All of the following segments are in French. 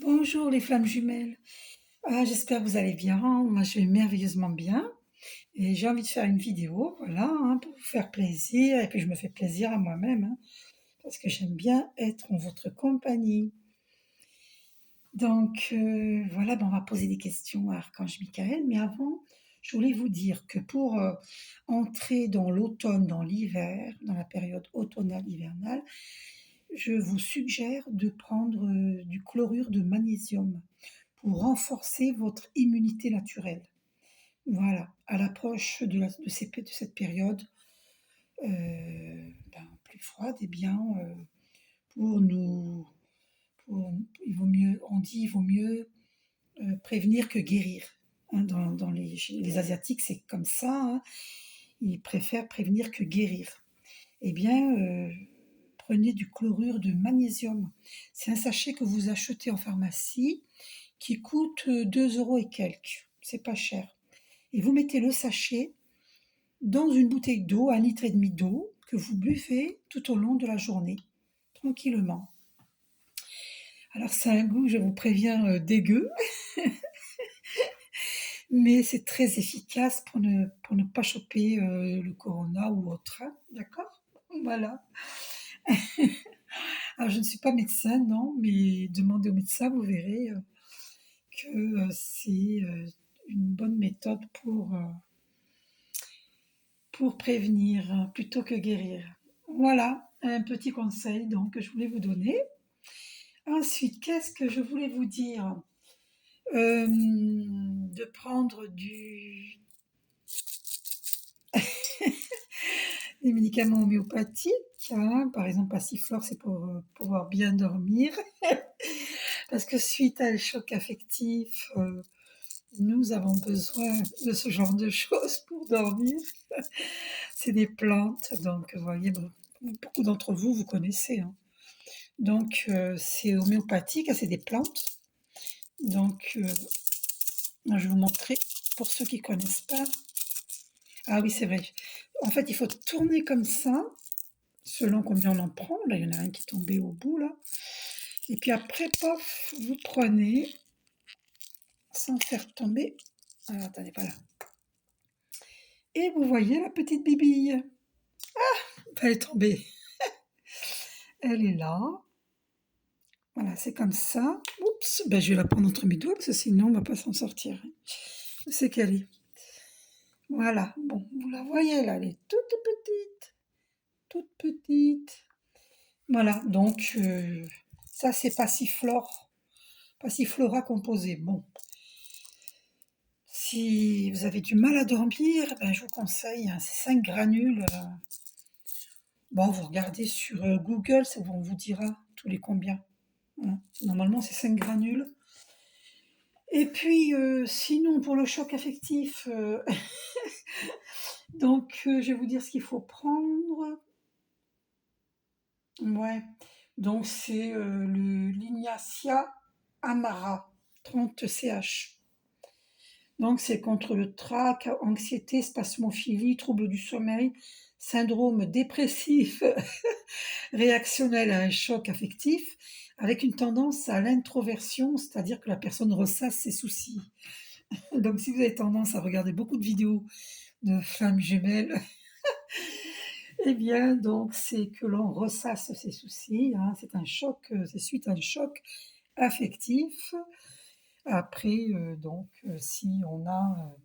Bonjour les flammes jumelles. J'espère que vous allez bien. Moi, je vais merveilleusement bien. Et j'ai envie de faire une vidéo, voilà, pour vous faire plaisir. Et puis, je me fais plaisir à moi-même, parce que j'aime bien être en votre compagnie. Donc, voilà, on va poser des questions à Archange Michael. Mais avant, je voulais vous dire que pour entrer dans l'automne, dans l'hiver, dans la période automnale-hivernale, je vous suggère de prendre du chlorure de magnésium pour renforcer votre immunité naturelle. Voilà, à l'approche de cette période plus froide, eh bien, pour nous, il vaut mieux prévenir que guérir. Dans les Asiatiques, c'est comme ça, ils préfèrent prévenir que guérir. Eh bien, prenez du chlorure de magnésium. C'est un sachet que vous achetez en pharmacie qui coûte 2 euros et quelques. C'est pas cher. Et vous mettez le sachet dans une bouteille d'eau, 1,5 litre d'eau, que vous buvez tout au long de la journée, tranquillement. Alors c'est un goût, je vous préviens, dégueu, mais c'est très efficace pour ne pas choper le corona ou autre, d'accord? Voilà. Alors je ne suis pas médecin, non, mais demandez au médecin, vous verrez que c'est une bonne méthode pour prévenir plutôt que guérir. Voilà un petit conseil donc que je voulais vous donner. Ensuite, qu'est-ce que je voulais vous dire? De prendre des médicaments homéopathiques, par exemple Passiflore, c'est pour pouvoir bien dormir, parce que suite à un choc affectif, nous avons besoin de ce genre de choses pour dormir. C'est des plantes, donc vous voyez, beaucoup d'entre vous, vous connaissez. Donc c'est homéopathique, c'est des plantes. Donc je vais vous montrer pour ceux qui ne connaissent pas. Ah oui, c'est vrai. En fait, il faut tourner comme ça, selon combien on en prend. Là, il y en a un qui est tombé au bout, là. Et puis après, pof, vous prenez, sans faire tomber. Ah, attendez, pas là. Et vous voyez la petite bibille. Elle est tombée. Elle est là. Voilà, c'est comme ça. Oups, je vais la prendre entre mes doigts, parce que sinon, on ne va pas s'en sortir. Où c'est qu'elle est? Voilà, bon, vous la voyez là, elle est toute petite. Toute petite. Voilà, donc ça c'est Passiflora composé. Bon, si vous avez du mal à dormir, je vous conseille, c'est 5 granules. Bon, vous regardez sur Google, on vous dira tous les combien. Normalement, c'est 5 granules. Et puis, sinon, pour le choc affectif, donc je vais vous dire ce qu'il faut prendre. Ouais, donc c'est le Lignacia amara, 30 ch. Donc c'est contre le trac, anxiété, spasmophilie, troubles du sommeil, syndrome dépressif réactionnel à un choc affectif, avec une tendance à l'introversion, c'est-à-dire que la personne ressasse ses soucis. Donc si vous avez tendance à regarder beaucoup de vidéos de flammes jumelles, eh bien donc c'est que l'on ressasse ses soucis, c'est un choc, c'est suite à un choc affectif. Après, si on a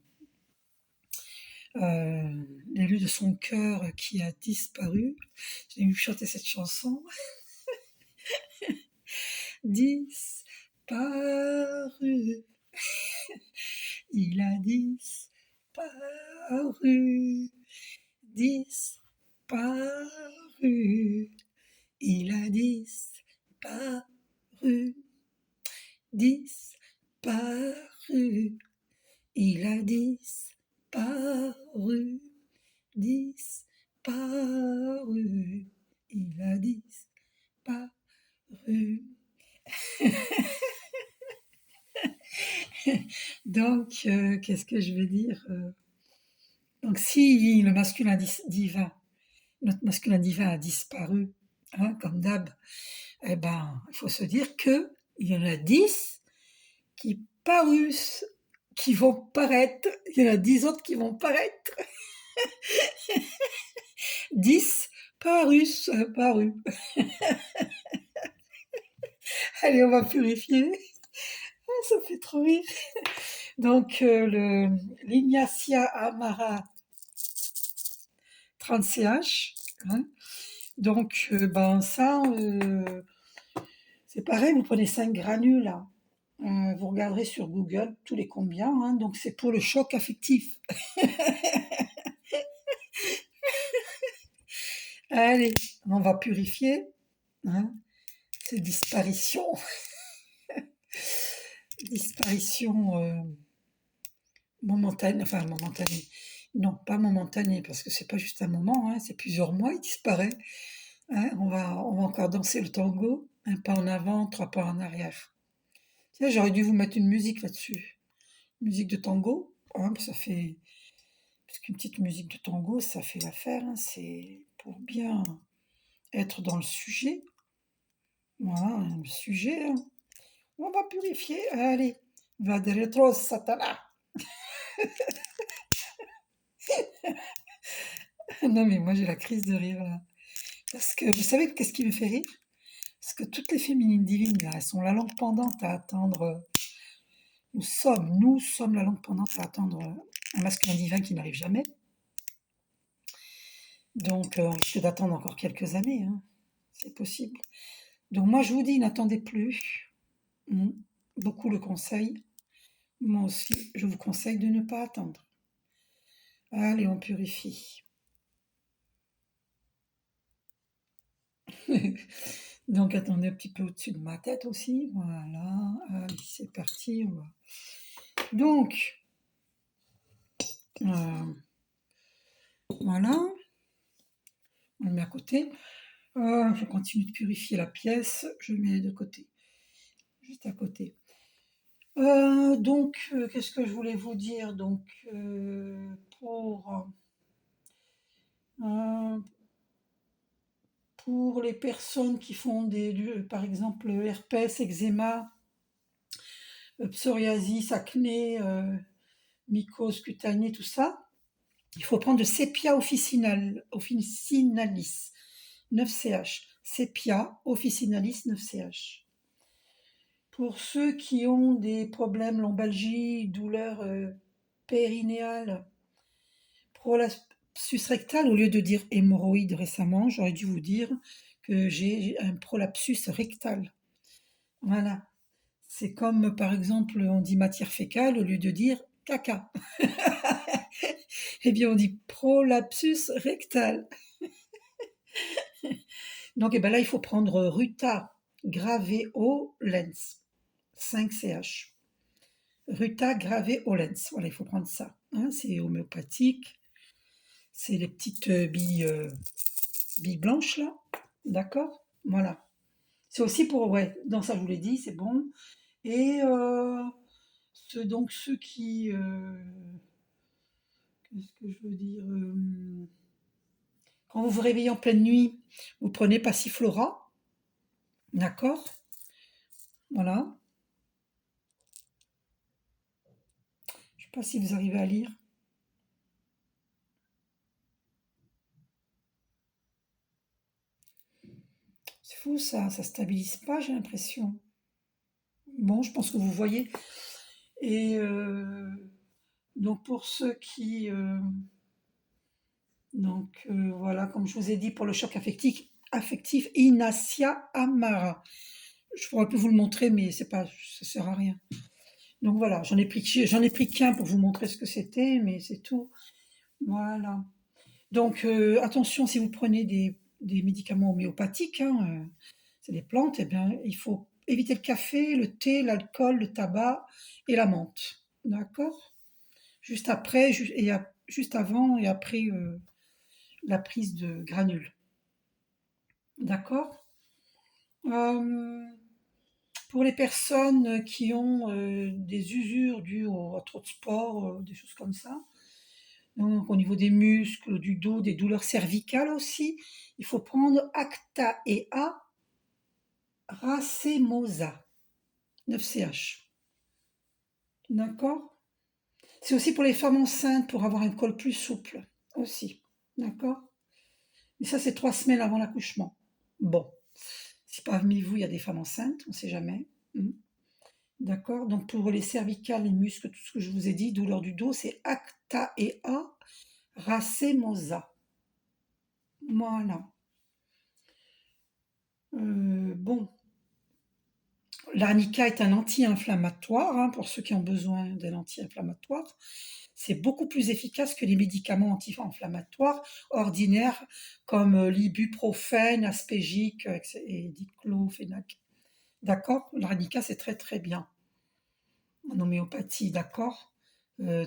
l'élu de son cœur qui a disparu, j'ai eu chanter cette chanson, disparu, il a disparu, disparu, il a disparu, disparu, il a disparu, disparu, il a disparu. Donc, qu'est-ce que je veux dire? Donc, si le masculin divin, notre masculin divin a disparu, comme d'hab, il faut se dire que Il y en a 10 qui parus, qui vont paraître. Il y en a 10 autres qui vont paraître. 10 parus, parus. Allez, on va purifier. Ah, ça fait trop rire. Donc, l'Ignacia Amara 30 CH. Hein. Donc, ben ça, c'est pareil, vous prenez 5 granules, là. Vous regarderez sur Google tous les combien. Hein. Donc, c'est pour le choc affectif. Allez, on va purifier. Hein. C'est disparition. Disparition momentanée. Enfin, momentanée. Non, pas momentanée, parce que c'est pas juste un moment, hein, c'est plusieurs mois, il disparaît. Hein. On va encore danser le tango. Un pas en avant, 3 pas en arrière. Tiens, j'aurais dû vous mettre une musique là-dessus. Musique de tango. Hein, ça fait. Parce qu'une petite musique de tango, ça fait l'affaire. Hein, c'est pour bien être dans le sujet. Voilà, le sujet. Hein. On va purifier. Allez, va de retro, Satana. Non, mais moi j'ai la crise de rire là. Parce que vous savez qu'est-ce qui me fait rire? Parce que toutes les féminines divines, là, elles sont la langue pendante à attendre. Nous sommes la langue pendante à attendre un masculin divin qui n'arrive jamais. Donc, on risque d'attendre encore quelques années. Hein. C'est possible. Donc, moi, je vous dis, n'attendez plus. Mm. Beaucoup le conseillent. Moi aussi, je vous conseille de ne pas attendre. Allez, on purifie. Donc, attendez un petit peu au-dessus de ma tête aussi. Voilà. Allez, c'est parti. Donc, voilà. On le met à côté. Je continue de purifier la pièce. Je le mets de côté. Juste à côté. Donc, qu'est-ce que je voulais vous dire? Donc, euh, pour les personnes qui font par exemple, herpès, eczéma, psoriasis, acné, mycose cutanée, tout ça, il faut prendre le Sepia officinalis 9 CH. Sepia officinalis 9 CH. Pour ceux qui ont des problèmes lombalgie, douleurs périnéales, prolapsus rectal, au lieu de dire hémorroïde récemment, j'aurais dû vous dire que j'ai un prolapsus rectal. Voilà. C'est comme, par exemple, on dit matière fécale au lieu de dire caca. Eh bien, on dit prolapsus rectal. Donc, eh ben là, il faut prendre Ruta graveolens, 5 CH. Ruta graveolens, voilà, il faut prendre ça. Hein, c'est homéopathique. C'est les petites billes blanches, là. D'accord. Voilà. C'est aussi pour, ouais, dans ça, je vous l'ai dit, c'est bon. Et donc, ceux qui. Qu'est-ce que je veux dire quand vous vous réveillez en pleine nuit, vous prenez Passiflora. D'accord. Voilà. Je ne sais pas si vous arrivez à lire. C'est fou ça, ça stabilise pas, j'ai l'impression. Bon, je pense que vous voyez. Et donc pour ceux qui... voilà, comme je vous ai dit, pour le choc affectif Inacia Amara. Je pourrais plus vous le montrer, mais c'est pas, ça sert à rien. Donc voilà, j'en ai pris qu'un pour vous montrer ce que c'était, mais c'est tout. Voilà. Donc attention, si vous prenez des médicaments homéopathiques, hein, c'est des plantes, eh bien, il faut éviter le café, le thé, l'alcool, le tabac et la menthe. D'accord. Juste après, juste avant et après la prise de granules. D'accord. Euh, pour les personnes qui ont des usures dues à trop de sport, des choses comme ça, donc au niveau des muscles, du dos, des douleurs cervicales aussi, il faut prendre Acta et A racemosa. 9 CH. D'accord? C'est aussi pour les femmes enceintes, pour avoir un col plus souple, aussi. D'accord? Et ça, c'est 3 semaines avant l'accouchement. Bon, si parmi vous, il y a des femmes enceintes, on ne sait jamais. D'accord? Donc, pour les cervicales, les muscles, tout ce que je vous ai dit, douleur du dos, c'est Actaea racemosa. Voilà. Bon, l'arnica est un anti-inflammatoire, hein, pour ceux qui ont besoin d'un anti-inflammatoire. C'est beaucoup plus efficace que les médicaments anti-inflammatoires ordinaires comme l'ibuprofène, aspégique et diclofénac. D'accord? L'arnica, c'est très très bien en homéopathie, d'accord? Euh,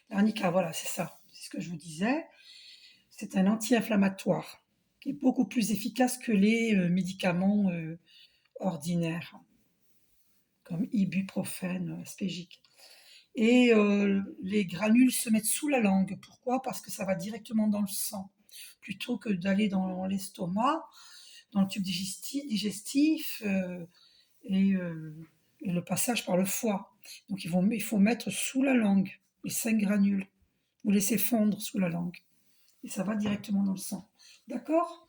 L'arnica, voilà, c'est ça, c'est ce que je vous disais. C'est un anti-inflammatoire qui est beaucoup plus efficace que les médicaments ordinaires, comme ibuprofène, aspégique. Et les granules se mettent sous la langue. Pourquoi? Parce que ça va directement dans le sang, plutôt que d'aller dans l'estomac, dans le tube digestif et le passage par le foie. Donc il faut mettre sous la langue les 5 granules. Vous laissez fondre sous la langue. Et ça va directement dans le sang. D'accord?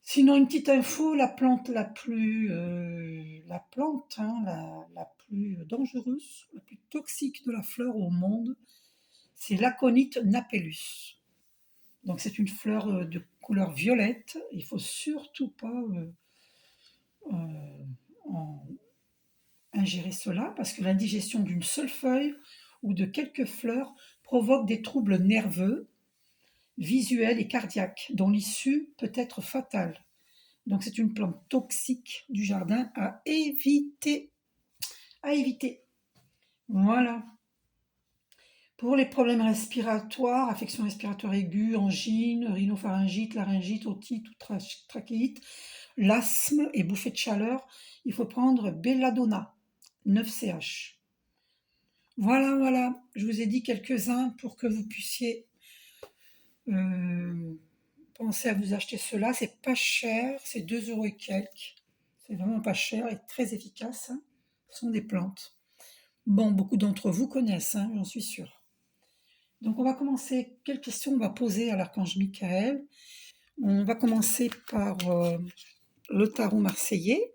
Sinon, une petite info, la plante la plus dangereuse, la plus toxique de la fleur au monde, c'est l'aconite napellus. Donc c'est une fleur de couleur violette. Il faut surtout pas en ingérer cela parce que l'indigestion d'une seule feuille ou de quelques fleurs provoque des troubles nerveux, visuels et cardiaques, dont l'issue peut être fatale. Donc c'est une plante toxique du jardin à éviter. À éviter. Voilà. Pour les problèmes respiratoires, affections respiratoires aiguës, angines, rhinopharyngite, laryngite, otite ou trachéite, l'asthme et bouffées de chaleur, il faut prendre belladonna, 9 CH. Voilà, voilà, je vous ai dit quelques-uns pour que vous puissiez penser à vous acheter cela. C'est pas cher, c'est 2 € et quelques. C'est vraiment pas cher et très efficace, hein. Ce sont des plantes. Bon, beaucoup d'entre vous connaissent, hein, j'en suis sûre. Donc on va commencer. Quelles questions on va poser à l'archange Michael? On va commencer par le tarot marseillais.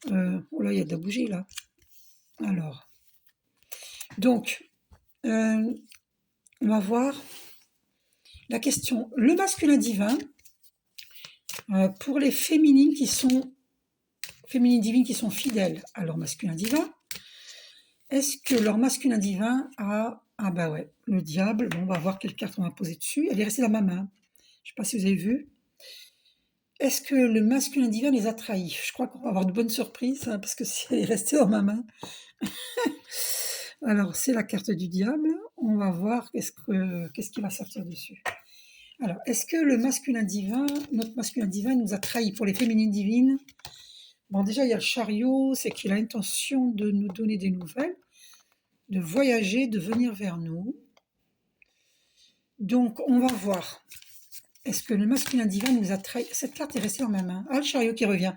Oh là, il y a de la bougie là. Alors, donc, on va voir la question. Le masculin divin, pour les féminines divines qui sont fidèles à leur masculin divin, est-ce que leur masculin divin a... Ah bah ouais, le diable, bon, on va voir quelle carte on va poser dessus. Elle est restée dans ma main. Je ne sais pas si vous avez vu. Est-ce que le masculin divin les a trahis? Je crois qu'on va avoir de bonnes surprises, hein, parce que si elle est restée dans ma main. Alors, c'est la carte du diable. On va voir qu'est-ce qui va sortir dessus. Alors, est-ce que notre masculin divin nous a trahis pour les féminines divines? Bon, déjà, il y a le chariot, c'est qu'il a l'intention de nous donner des nouvelles, de voyager, de venir vers nous. Donc, on va voir. Est-ce que le masculin divin nous a trahi? Cette carte est restée dans ma main. Ah, le chariot qui revient.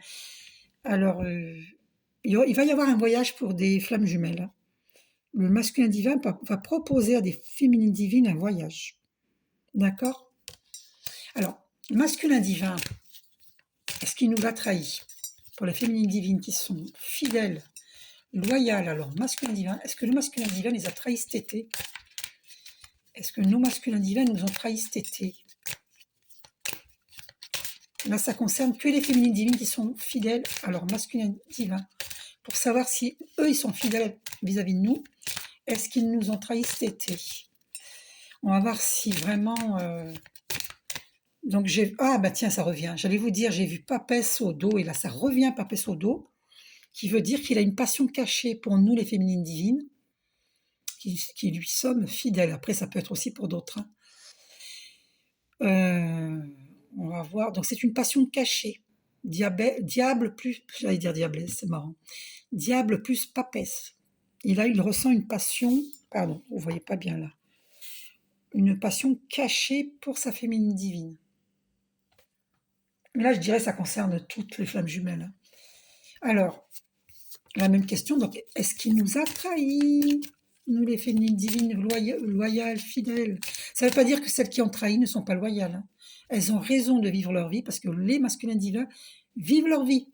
Alors, il va y avoir un voyage pour des flammes jumelles. Le masculin divin va proposer à des féminines divines un voyage. D'accord? Alors, le masculin divin, est-ce qu'il nous a trahis? Pour les féminines divines qui sont fidèles, loyales à leur masculin divin, est-ce que le masculin divin les a trahis cet été? Est-ce que nos masculins divins nous ont trahis cet été? Là, ça concerne que les féminines divines qui sont fidèles à leur masculin divin. Pour savoir si eux, ils sont fidèles vis-à-vis de nous, est-ce qu'ils nous ont trahis cet été? On va voir si vraiment... Donc ah bah tiens, ça revient. J'allais vous dire, j'ai vu Papès au dos, et là ça revient Papès au dos, qui veut dire qu'il a une passion cachée pour nous, les féminines divines, qui lui sommes fidèles. Après, ça peut être aussi pour d'autres, hein. On va voir. Donc c'est une passion cachée. Diable plus, j'allais dire diablesse, c'est marrant. Diable plus Papès. Il ressent une passion, pardon, vous voyez pas bien là, une passion cachée pour sa féminine divine. Mais là, je dirais que ça concerne toutes les flammes jumelles. Alors, la même question, donc, est-ce qu'il nous a trahis? Nous, les féminines divines, loyales, fidèles. Ça ne veut pas dire que celles qui ont trahi ne sont pas loyales, hein. Elles ont raison de vivre leur vie parce que les masculins divins vivent leur vie.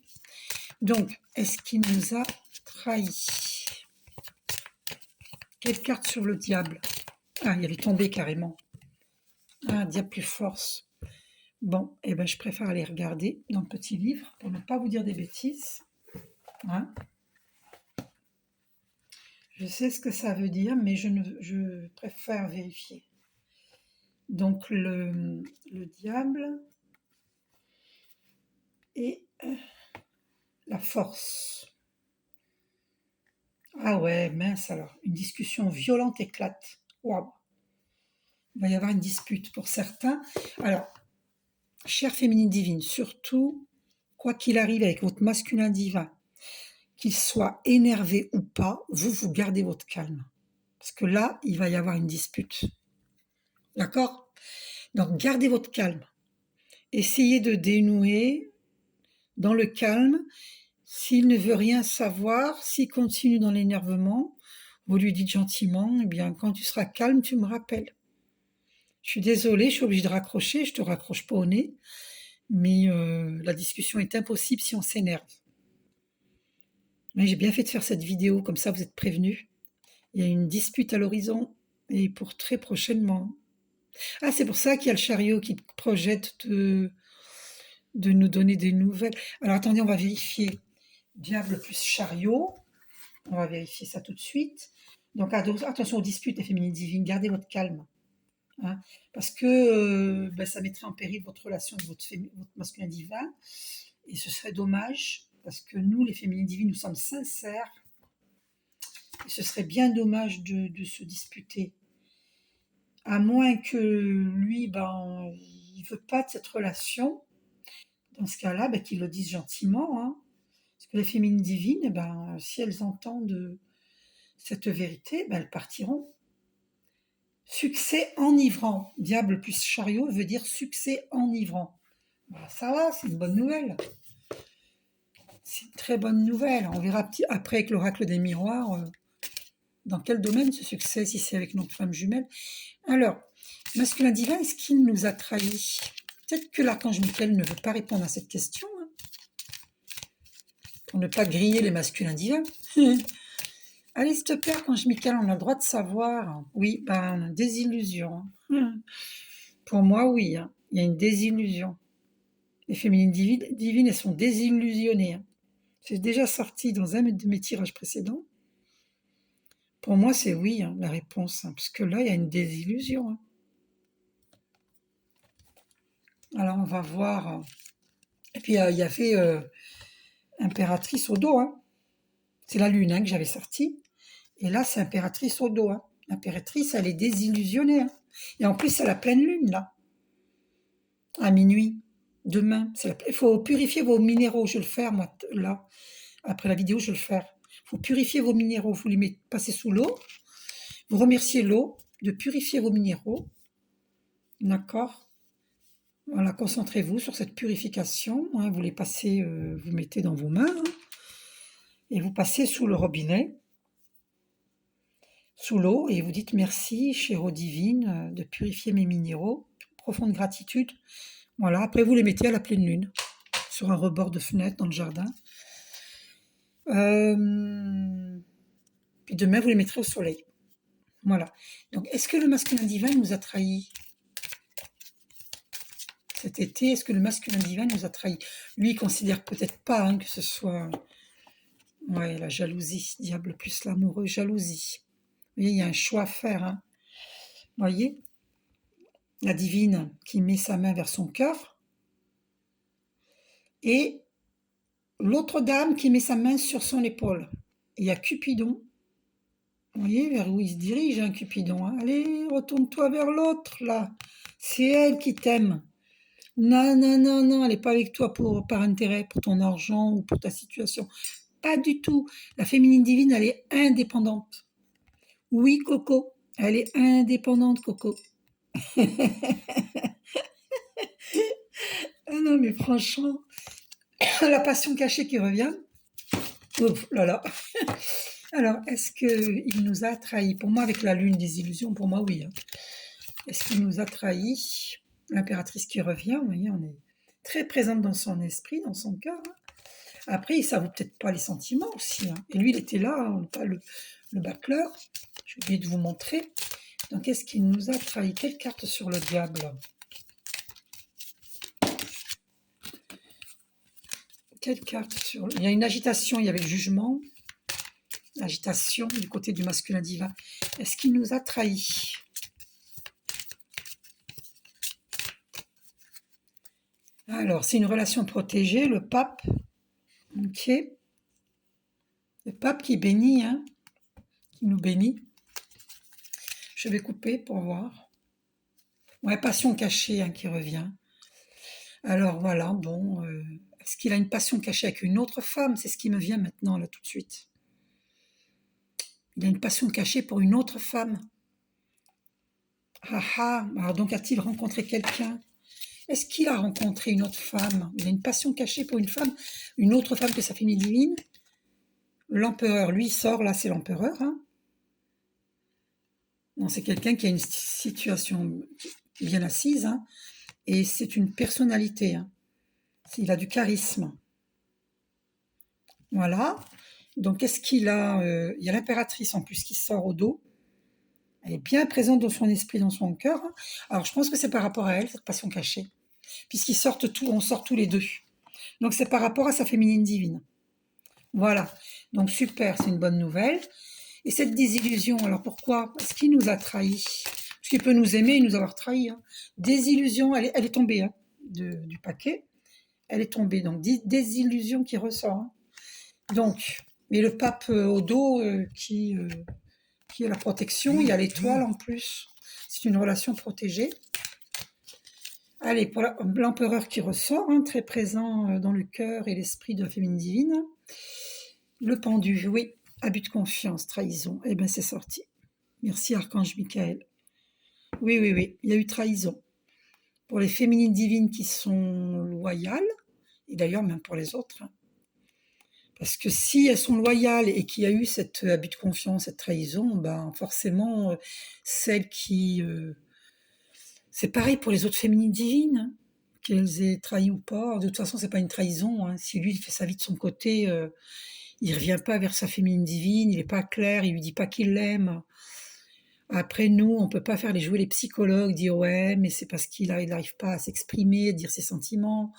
Donc, est-ce qu'il nous a trahis? Quelle carte sur le diable? Ah, il est tombé carrément. Ah, diable plus force. Bon, eh ben, je préfère aller regarder dans le petit livre pour ne pas vous dire des bêtises. Hein? Je sais ce que ça veut dire, mais je préfère vérifier. Donc, le diable et la force. Ah ouais, mince alors. Une discussion violente éclate. Waouh. Il va y avoir une dispute pour certains. Alors, chère féminine divine, surtout, quoi qu'il arrive avec votre masculin divin, qu'il soit énervé ou pas, vous gardez votre calme. Parce que là, il va y avoir une dispute. D'accord? Donc, gardez votre calme. Essayez de dénouer dans le calme. S'il ne veut rien savoir, s'il continue dans l'énervement, vous lui dites gentiment, eh bien, quand tu seras calme, tu me rappelles. Je suis désolée, je suis obligée de raccrocher, je te raccroche pas au nez, mais la discussion est impossible si on s'énerve. Mais j'ai bien fait de faire cette vidéo, comme ça vous êtes prévenus. Il y a une dispute à l'horizon, et pour très prochainement. Ah, c'est pour ça qu'il y a le chariot qui projette de nous donner des nouvelles. Alors attendez, on va vérifier. Diable plus chariot. On va vérifier ça tout de suite. Donc attention aux disputes, les féminines divines, gardez votre calme. Hein, parce que ça mettrait en péril votre relation avec votre masculin divin. Et ce serait dommage, parce que nous, les féminines divines, nous sommes sincères. Et ce serait bien dommage de se disputer. À moins que lui, il ne veut pas de cette relation. Dans ce cas-là, qu'il le dise gentiment. Hein. Parce que les féminines divines, si elles entendent cette vérité, elles partiront. Succès enivrant. Diable plus chariot veut dire succès enivrant. Ça va, c'est une bonne nouvelle. C'est une très bonne nouvelle. On verra après avec l'oracle des miroirs dans quel domaine ce succès, si c'est avec notre femme jumelle. Alors, masculin divin, est-ce qu'il nous a trahis? Peut-être que l'archange Michael ne veut pas répondre à cette question, hein, pour ne pas griller les masculins divins. Allez, s'il te plaît, archange Michael, on a le droit de savoir. Oui, désillusion. Pour moi, oui, hein, il y a une désillusion. Les féminines divines, elles sont désillusionnées. Hein. C'est déjà sorti dans un de mes tirages précédents. Pour moi, c'est oui, hein, la réponse. Hein, parce que là, il y a une désillusion. Hein. Alors, on va voir. Et puis, il y avait impératrice au dos. Hein. C'est la lune que j'avais sortie. Et là, c'est impératrice au dos. Hein. L'impératrice, elle est désillusionnée. Hein. Et en plus, c'est la pleine lune, là. À minuit. Demain. Il faut purifier vos minéraux. Je vais le faire, moi, là. Après la vidéo, je vais le faire. Il faut purifier vos minéraux. Vous les passez sous l'eau. Vous remerciez l'eau de purifier vos minéraux. D'accord? Voilà, concentrez-vous sur cette purification. Hein, vous les passez, vous mettez dans vos mains. Hein, et vous passez sous le robinet, sous l'eau, et vous dites merci, chère eau divine, de purifier mes minéraux. Profonde gratitude. Voilà, après vous les mettez à la pleine lune, sur un rebord de fenêtre dans le jardin. Puis demain, vous les mettrez au soleil. Voilà. Donc, est-ce que le masculin divin nous a trahis cet été? Est-ce que le masculin divin nous a trahis? Lui, il considère peut-être pas que ce soit la jalousie, diable plus l'amoureux, jalousie. Vous voyez, il y a un choix à faire. Hein. Vous voyez, la divine qui met sa main vers son cœur et l'autre dame qui met sa main sur son épaule. Et il y a Cupidon. Vous voyez vers où il se dirige, hein, Cupidon. Hein. Allez, retourne-toi vers l'autre, là. C'est elle qui t'aime. Non, non, non, non, elle n'est pas avec toi par intérêt, pour ton argent ou pour ta situation. Pas du tout. La féminine divine, elle est indépendante. Oui, Coco, elle est indépendante, Coco. Ah non, mais franchement, la passion cachée qui revient. Ouf là là. Alors, est-ce qu'il nous a trahis? Pour moi, avec la lune des illusions, pour moi, oui, hein. Est-ce qu'il nous a trahis? L'impératrice qui revient, vous voyez, on est très présente dans son esprit, dans son cœur, hein. Après, il s'avoue peut-être pas les sentiments aussi, hein. Et lui, il était là, hein, pas le battleur. J'ai oublié de vous montrer. Donc, est-ce qu'il nous a trahi? Quelle carte sur le diable? Quelle carte sur... Il y a une agitation, il y avait le jugement. Agitation du côté du masculin divin. Est-ce qu'il nous a trahis? Alors, c'est une relation protégée, le pape. Ok. Le pape qui bénit, hein, qui nous bénit. Je vais couper pour voir. Ouais, passion cachée, hein, qui revient. Alors voilà, bon, est-ce qu'il a une passion cachée avec une autre femme? C'est ce qui me vient maintenant, là, tout de suite. Il a une passion cachée pour une autre femme. Ah ah, alors donc a-t-il rencontré quelqu'un? Est-ce qu'il a rencontré une autre femme? Il a une passion cachée pour une autre femme que sa famille divine. L'empereur, lui, sort, là, c'est l'empereur, hein. Non, c'est quelqu'un qui a une situation bien assise, hein, et c'est une personnalité, hein. Il a du charisme. Voilà. Donc, qu'est-ce qu'il a? Il y a l'impératrice en plus qui sort au dos. Elle est bien présente dans son esprit, dans son cœur, hein. Alors, je pense que c'est par rapport à elle, cette passion cachée, puisqu'ils sortent on sort tous les deux. Donc, c'est par rapport à sa féminine divine. Voilà. Donc, super, c'est une bonne nouvelle. Et cette désillusion, alors pourquoi? Parce qu'il nous a trahis. Parce qu'il peut nous aimer et nous avoir trahis, hein. Désillusion, elle est tombée, hein, du paquet. Elle est tombée. Donc, désillusion qui ressort, hein. Donc, mais le pape au dos qui est la protection, il y a l'étoile en plus. C'est une relation protégée. Allez, pour l'empereur qui ressort, hein, très présent dans le cœur et l'esprit de la féminine divine. Le pendu, oui, abus de confiance, trahison. Eh bien, c'est sorti. Merci, Archange Michael. Oui, oui, oui, il y a eu trahison. Pour les féminines divines qui sont loyales, et d'ailleurs même pour les autres, hein. Parce que si elles sont loyales et qu'il y a eu cet abus de confiance, cette trahison, ben forcément, celles qui... c'est pareil pour les autres féminines divines, hein, qu'elles aient trahi ou pas. De toute façon, c'est pas une trahison, hein. Si lui, il fait sa vie de son côté, il revient pas vers sa féminine divine, il est pas clair, il lui dit pas qu'il l'aime. Après, nous, on peut pas faire jouer les psychologues, dire ouais, mais c'est parce qu'il n'arrive pas à s'exprimer, à dire ses sentiments.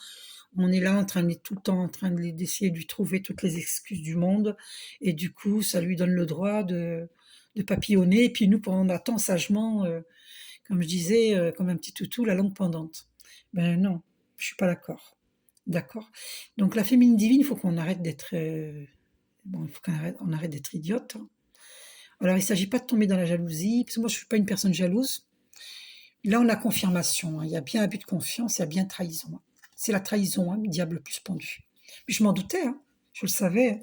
On est là en train de tout le temps en train d'essayer de lui trouver toutes les excuses du monde, et du coup, ça lui donne le droit de papillonner. Et puis nous, on attend sagement, comme je disais, comme un petit toutou, la langue pendante. Ben non, je suis pas d'accord. D'accord. Donc la féminine divine, il faut qu'on arrête d'être, bon, il faut qu'on arrête d'être idiote, hein. Alors, il ne s'agit pas de tomber dans la jalousie, parce que moi, je ne suis pas une personne jalouse. Là, on a confirmation, hein. Il y a bien abus de confiance, il y a bien trahison, hein. C'est la trahison, hein, le diable le plus pendu. Puis je m'en doutais, hein. Je le savais, hein.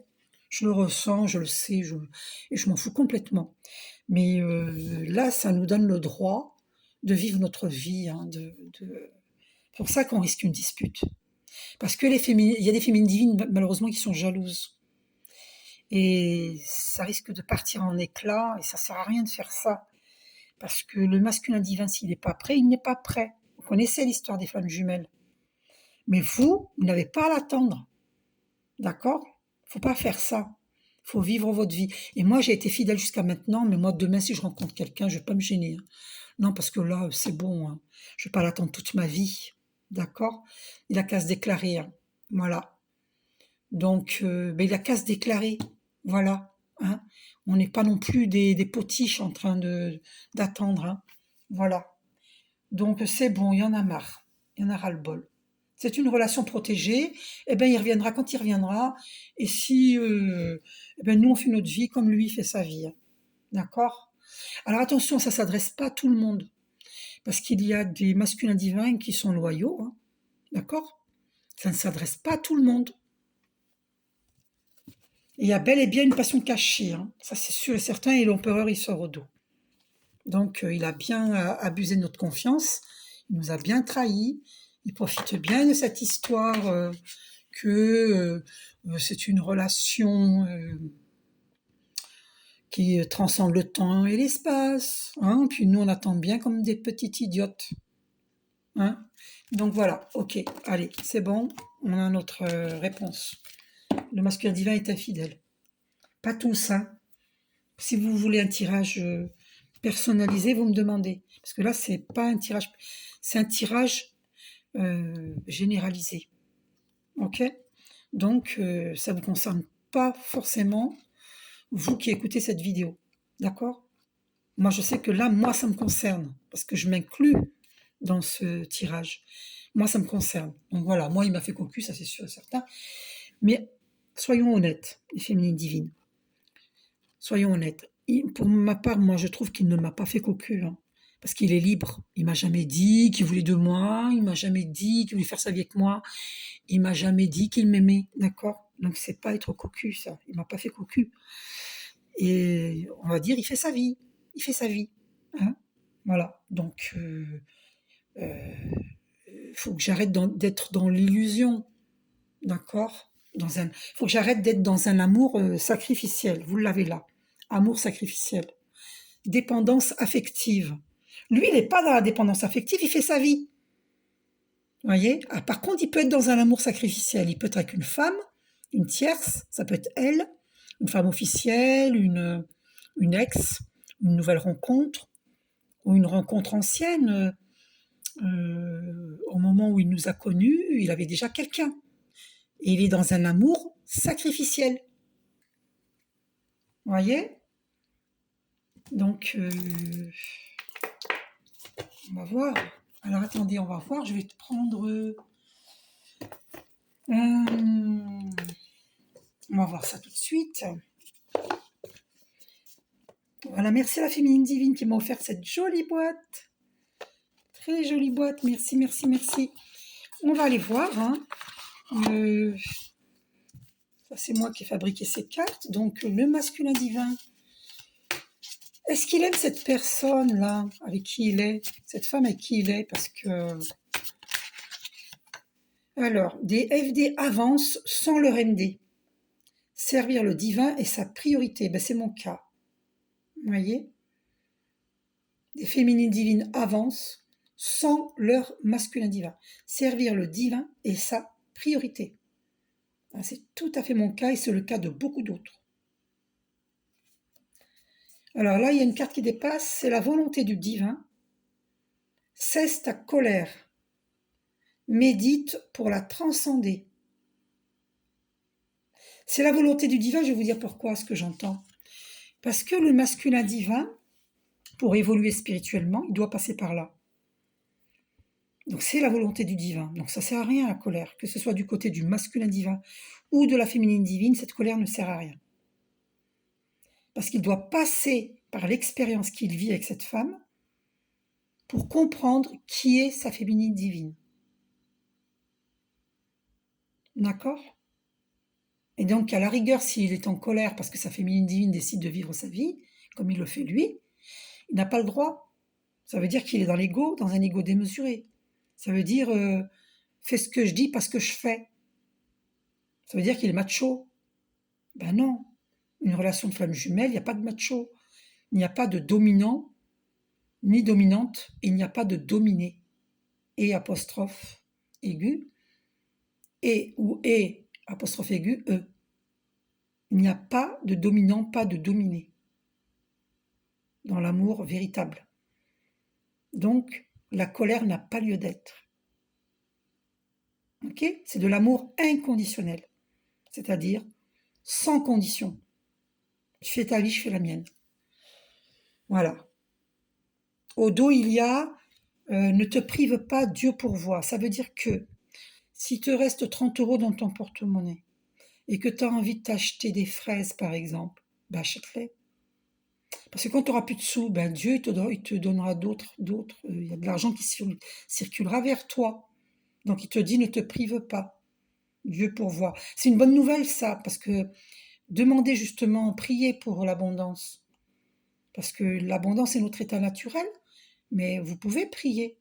Je le ressens, je le sais, et je m'en fous complètement. Mais là, ça nous donne le droit de vivre notre vie, hein, C'est pour ça qu'on risque une dispute. Parce que il y a des féminines divines, malheureusement, qui sont jalouses. Et ça risque de partir en éclats, et ça sert à rien de faire ça. Parce que le masculin divin, s'il n'est pas prêt, il n'est pas prêt. Vous connaissez l'histoire des flammes jumelles. Mais vous n'avez pas à l'attendre. D'accord? Il ne faut pas faire ça. Il faut vivre votre vie. Et moi, j'ai été fidèle jusqu'à maintenant, mais moi, demain, si je rencontre quelqu'un, je ne vais pas me gêner, hein. Non, parce que là, c'est bon, hein. Je ne vais pas l'attendre toute ma vie. D'accord? Il a qu'à se déclarer, hein. Voilà. Donc, ben, il a qu'à se déclarer. Voilà. Hein. On n'est pas non plus des potiches en train d'attendre, hein. Voilà. Donc, c'est bon, il y en a marre. Il y en a ras-le-bol. C'est une relation protégée. Eh ben, il reviendra quand il reviendra. Et si, eh ben, nous, on fait notre vie comme lui fait sa vie, hein. D'accord? Alors, attention, ça ne s'adresse pas à tout le monde. Parce qu'il y a des masculins divins qui sont loyaux, hein. D'accord? Ça ne s'adresse pas à tout le monde. Il y a bel et bien une passion cachée, hein. Ça c'est sûr et certain, et l'empereur il sort au dos. Donc il a bien abusé de notre confiance, il nous a bien trahis, il profite bien de cette histoire que c'est une relation qui transcende le temps et l'espace, hein, puis nous on attend bien comme des petites idiotes, hein. Donc voilà, ok, allez, c'est bon, on a notre réponse. Le masculin divin est infidèle. Pas tous, hein. Si vous voulez un tirage personnalisé, vous me demandez. Parce que là, c'est pas un tirage, c'est un tirage généralisé. Ok? Donc, ça ne vous concerne pas forcément vous qui écoutez cette vidéo. D'accord? Moi, je sais que là, moi, ça me concerne. Parce que je m'inclus dans ce tirage. Moi, ça me concerne. Donc voilà, moi, il m'a fait cocu, ça c'est sûr et certain. Mais soyons honnêtes, les féminines divines. Soyons honnêtes. Pour ma part, moi, je trouve qu'il ne m'a pas fait cocu, hein, parce qu'il est libre. Il m'a jamais dit qu'il voulait de moi. Il m'a jamais dit qu'il voulait faire sa vie avec moi. Il m'a jamais dit qu'il m'aimait, d'accord? Donc c'est pas être cocu, ça. Il m'a pas fait cocu. Et on va dire, il fait sa vie. Il fait sa vie, hein. Voilà. Donc, faut que j'arrête d'être dans l'illusion, d'accord? Faut que j'arrête d'être dans un amour sacrificiel. Vous l'avez là. Amour sacrificiel. Dépendance affective. Lui, il n'est pas dans la dépendance affective, il fait sa vie. Vous voyez? Ah, par contre, il peut être dans un amour sacrificiel. Il peut être avec une femme, une tierce, ça peut être elle, une femme officielle, une ex, une nouvelle rencontre, ou une rencontre ancienne. Au moment où il nous a connus, il avait déjà quelqu'un. Et il est dans un amour sacrificiel. Vous voyez? Donc, on va voir. Alors attendez, on va voir. Je vais te prendre. On va voir ça tout de suite. Voilà, merci à la féminine divine qui m'a offert cette jolie boîte. Très jolie boîte. Merci, merci, merci. On va aller voir, hein. Ça, c'est moi qui ai fabriqué ces cartes. Donc, le masculin divin. Est-ce qu'il aime cette personne-là avec qui il est? Cette femme avec qui il est? Parce que... Alors, des FD avancent sans leur MD. Servir le divin est sa priorité. Ben, c'est mon cas. Vous voyez? Des féminines divines avancent sans leur masculin divin. Servir le divin est sa priorité. C'est tout à fait mon cas et c'est le cas de beaucoup d'autres. Alors là, il y a une carte qui dépasse, c'est la volonté du divin. Cesse ta colère. Médite pour la transcender. C'est la volonté du divin, je vais vous dire pourquoi, ce que j'entends. Parce que le masculin divin, pour évoluer spirituellement, il doit passer par là. Donc c'est la volonté du divin. Donc ça ne sert à rien la colère, que ce soit du côté du masculin divin ou de la féminine divine, cette colère ne sert à rien. Parce qu'il doit passer par l'expérience qu'il vit avec cette femme pour comprendre qui est sa féminine divine. D'accord? Et donc à la rigueur, s'il est en colère parce que sa féminine divine décide de vivre sa vie, comme il le fait lui, il n'a pas le droit. Ça veut dire qu'il est dans l'ego, dans un ego démesuré. Ça veut dire fais ce que je dis, pas ce que je fais. Ça veut dire qu'il est macho. Ben non. Une relation de flamme jumelle, il n'y a pas de macho. Il n'y a pas de dominant, ni dominante, il n'y a pas de dominé. Et apostrophe aigu, et ou et apostrophe aigu, e. Il n'y a pas de dominant, pas de dominé. Dans l'amour véritable. Donc, la colère n'a pas lieu d'être. Ok? C'est de l'amour inconditionnel. C'est-à-dire sans condition. Tu fais ta vie, je fais la mienne. Voilà. Au dos, il y a ne te prive pas, Dieu pourvoit. Ça veut dire que si te reste 30 € dans ton porte-monnaie et que tu as envie de t'acheter des fraises, par exemple, ben achète-les. Parce que quand tu n'auras plus de sous, ben Dieu il te donnera d'autres. Il y a de l'argent qui circulera vers toi. Donc il te dit ne te prive pas. Dieu pourvoit. C'est une bonne nouvelle ça, parce que demandez justement, priez pour l'abondance. Parce que l'abondance est notre état naturel, mais vous pouvez prier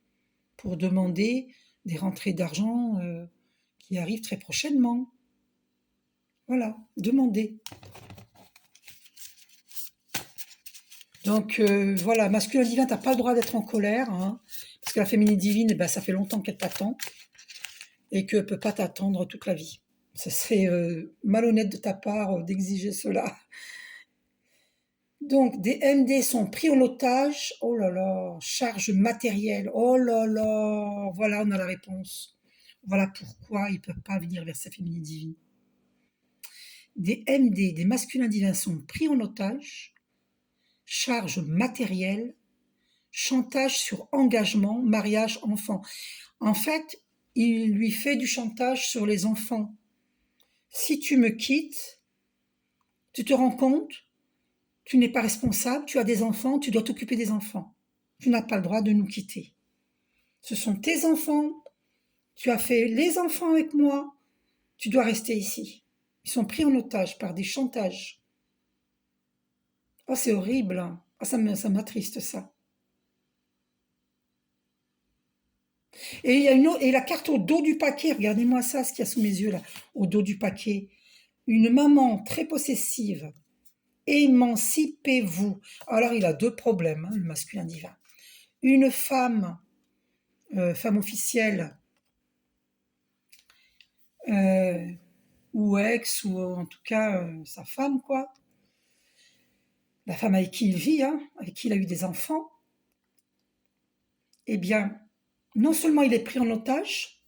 pour demander des rentrées d'argent qui arrive très prochainement. Voilà, demandez. Donc voilà, masculin divin, tu n'as pas le droit d'être en colère, hein, parce que la féminine divine, ben, ça fait longtemps qu'elle t'attend et qu'elle ne peut pas t'attendre toute la vie. Ce serait malhonnête de ta part d'exiger cela. Donc, des MD sont pris en otage. Oh là là, charge matérielle. Oh là là, voilà, on a la réponse. Voilà pourquoi ils ne peuvent pas venir vers sa féminine divine. Des MD, des masculins divins sont pris en otage. Charge matérielle. Chantage sur engagement, mariage, enfant. En fait, il lui fait du chantage sur les enfants. Si tu me quittes, tu te rends compte, tu n'es pas responsable, tu as des enfants, tu dois t'occuper des enfants. Tu n'as pas le droit de nous quitter. Ce sont tes enfants, tu as fait les enfants avec moi, tu dois rester ici. Ils sont pris en otage par des chantages. Oh, c'est horrible. Oh, ça m'attriste, ça. Et, il y a et la carte au dos du paquet, regardez-moi ça, ce qu'il y a sous mes yeux là, au dos du paquet. Une maman très possessive. Émancipez-vous. Alors il a deux problèmes, hein, le masculin divin. Une femme, femme officielle, euh, ou ex, ou en tout cas sa femme, quoi. La femme avec qui il vit, hein, avec qui il a eu des enfants. Eh bien, non seulement il est pris en otage,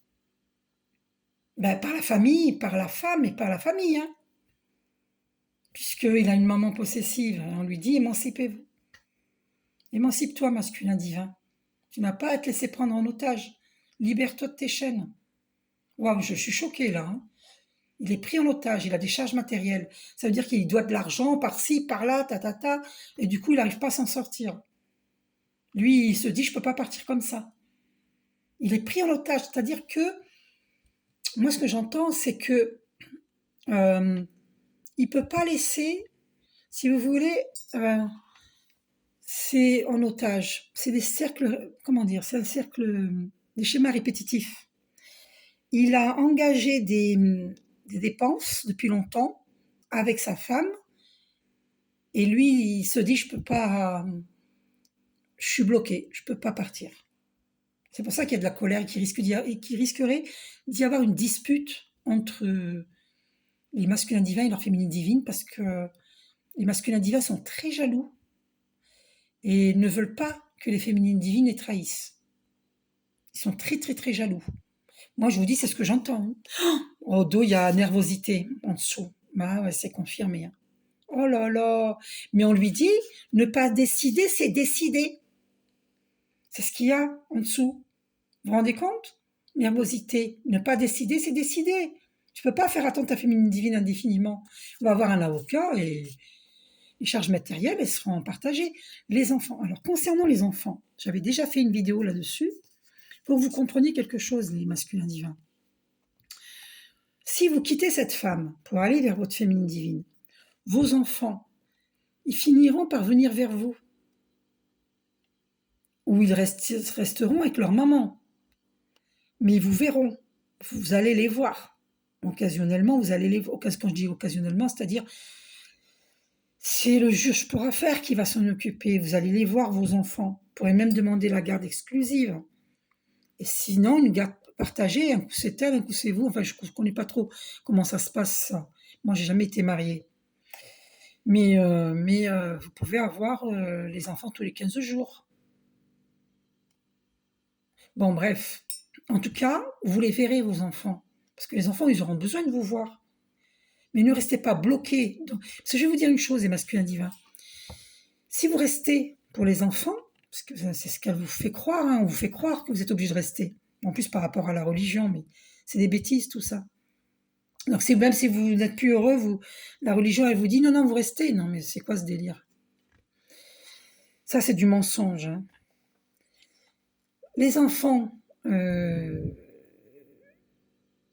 ben, par la famille, par la femme et par la famille, hein, puisqu'il a une maman possessive. On lui dit émancipez-vous. Émancipe-toi, masculin divin. Tu n'as pas à te laisser prendre en otage. Libère-toi de tes chaînes. Waouh, je suis choquée là, hein. Il est pris en otage, il a des charges matérielles. Ça veut dire qu'il doit de l'argent par-ci, par-là, et du coup, il n'arrive pas à s'en sortir. Lui, il se dit, je ne peux pas partir comme ça. Il est pris en otage, c'est-à-dire que, moi, ce que j'entends, c'est que il peut pas laisser, si vous voulez, c'est en otage. C'est des cercles, comment dire, c'est un cercle, des schémas répétitifs. Il a engagé des dépenses depuis longtemps avec sa femme, et lui, il se dit, je peux pas, je suis bloqué, je peux pas partir. C'est pour ça qu'il y a de la colère et qui risquerait d'y avoir une dispute entre les masculins divins et leurs féminines divines, parce que les masculins divins sont très jaloux et ne veulent pas que les féminines divines les trahissent. Ils sont très très très jaloux. Moi, je vous dis, c'est ce que j'entends. Au dos, il y a nervosité en dessous. Bah ouais, c'est confirmé, hein. Oh là là. Mais on lui dit, ne pas décider, c'est décider. C'est ce qu'il y a en dessous. Vous vous rendez compte? Nervosité. Ne pas décider, c'est décider. Tu peux pas faire attendre ta féminine divine indéfiniment. On va avoir un avocat et les charges matérielles, elles seront partagées. Les enfants. Alors, concernant les enfants, j'avais déjà fait une vidéo là-dessus pour que vous compreniez quelque chose, les masculins divins. Si vous quittez cette femme pour aller vers votre féminine divine, vos enfants, ils finiront par venir vers vous. Ou ils resteront avec leur maman. Mais ils vous verront. Vous allez les voir. Occasionnellement, vous allez les voir. Quand je dis occasionnellement, c'est-à-dire c'est le juge pour affaires qui va s'en occuper. Vous allez les voir, vos enfants. Vous pourrez même demander la garde exclusive. Et sinon, une garde partagée, un coup c'est elle, un coup c'est vous. Enfin, je ne connais pas trop comment ça se passe, ça. Moi, j'ai jamais été mariée. Mais vous pouvez avoir les enfants tous les 15 jours. Bon, bref. En tout cas, vous les verrez, vos enfants. Parce que les enfants, ils auront besoin de vous voir. Mais ne restez pas bloqués. Parce que je vais vous dire une chose, les masculins divins. Si vous restez pour les enfants, parce que c'est ce qu'elle vous fait croire, hein, on vous fait croire que vous êtes obligé de rester. En plus, par rapport à la religion, mais c'est des bêtises, tout ça. Donc, même si vous n'êtes plus heureux, la religion, elle vous dit non, non, vous restez. Non, mais c'est quoi ce délire? Ça, c'est du mensonge, hein. Les enfants,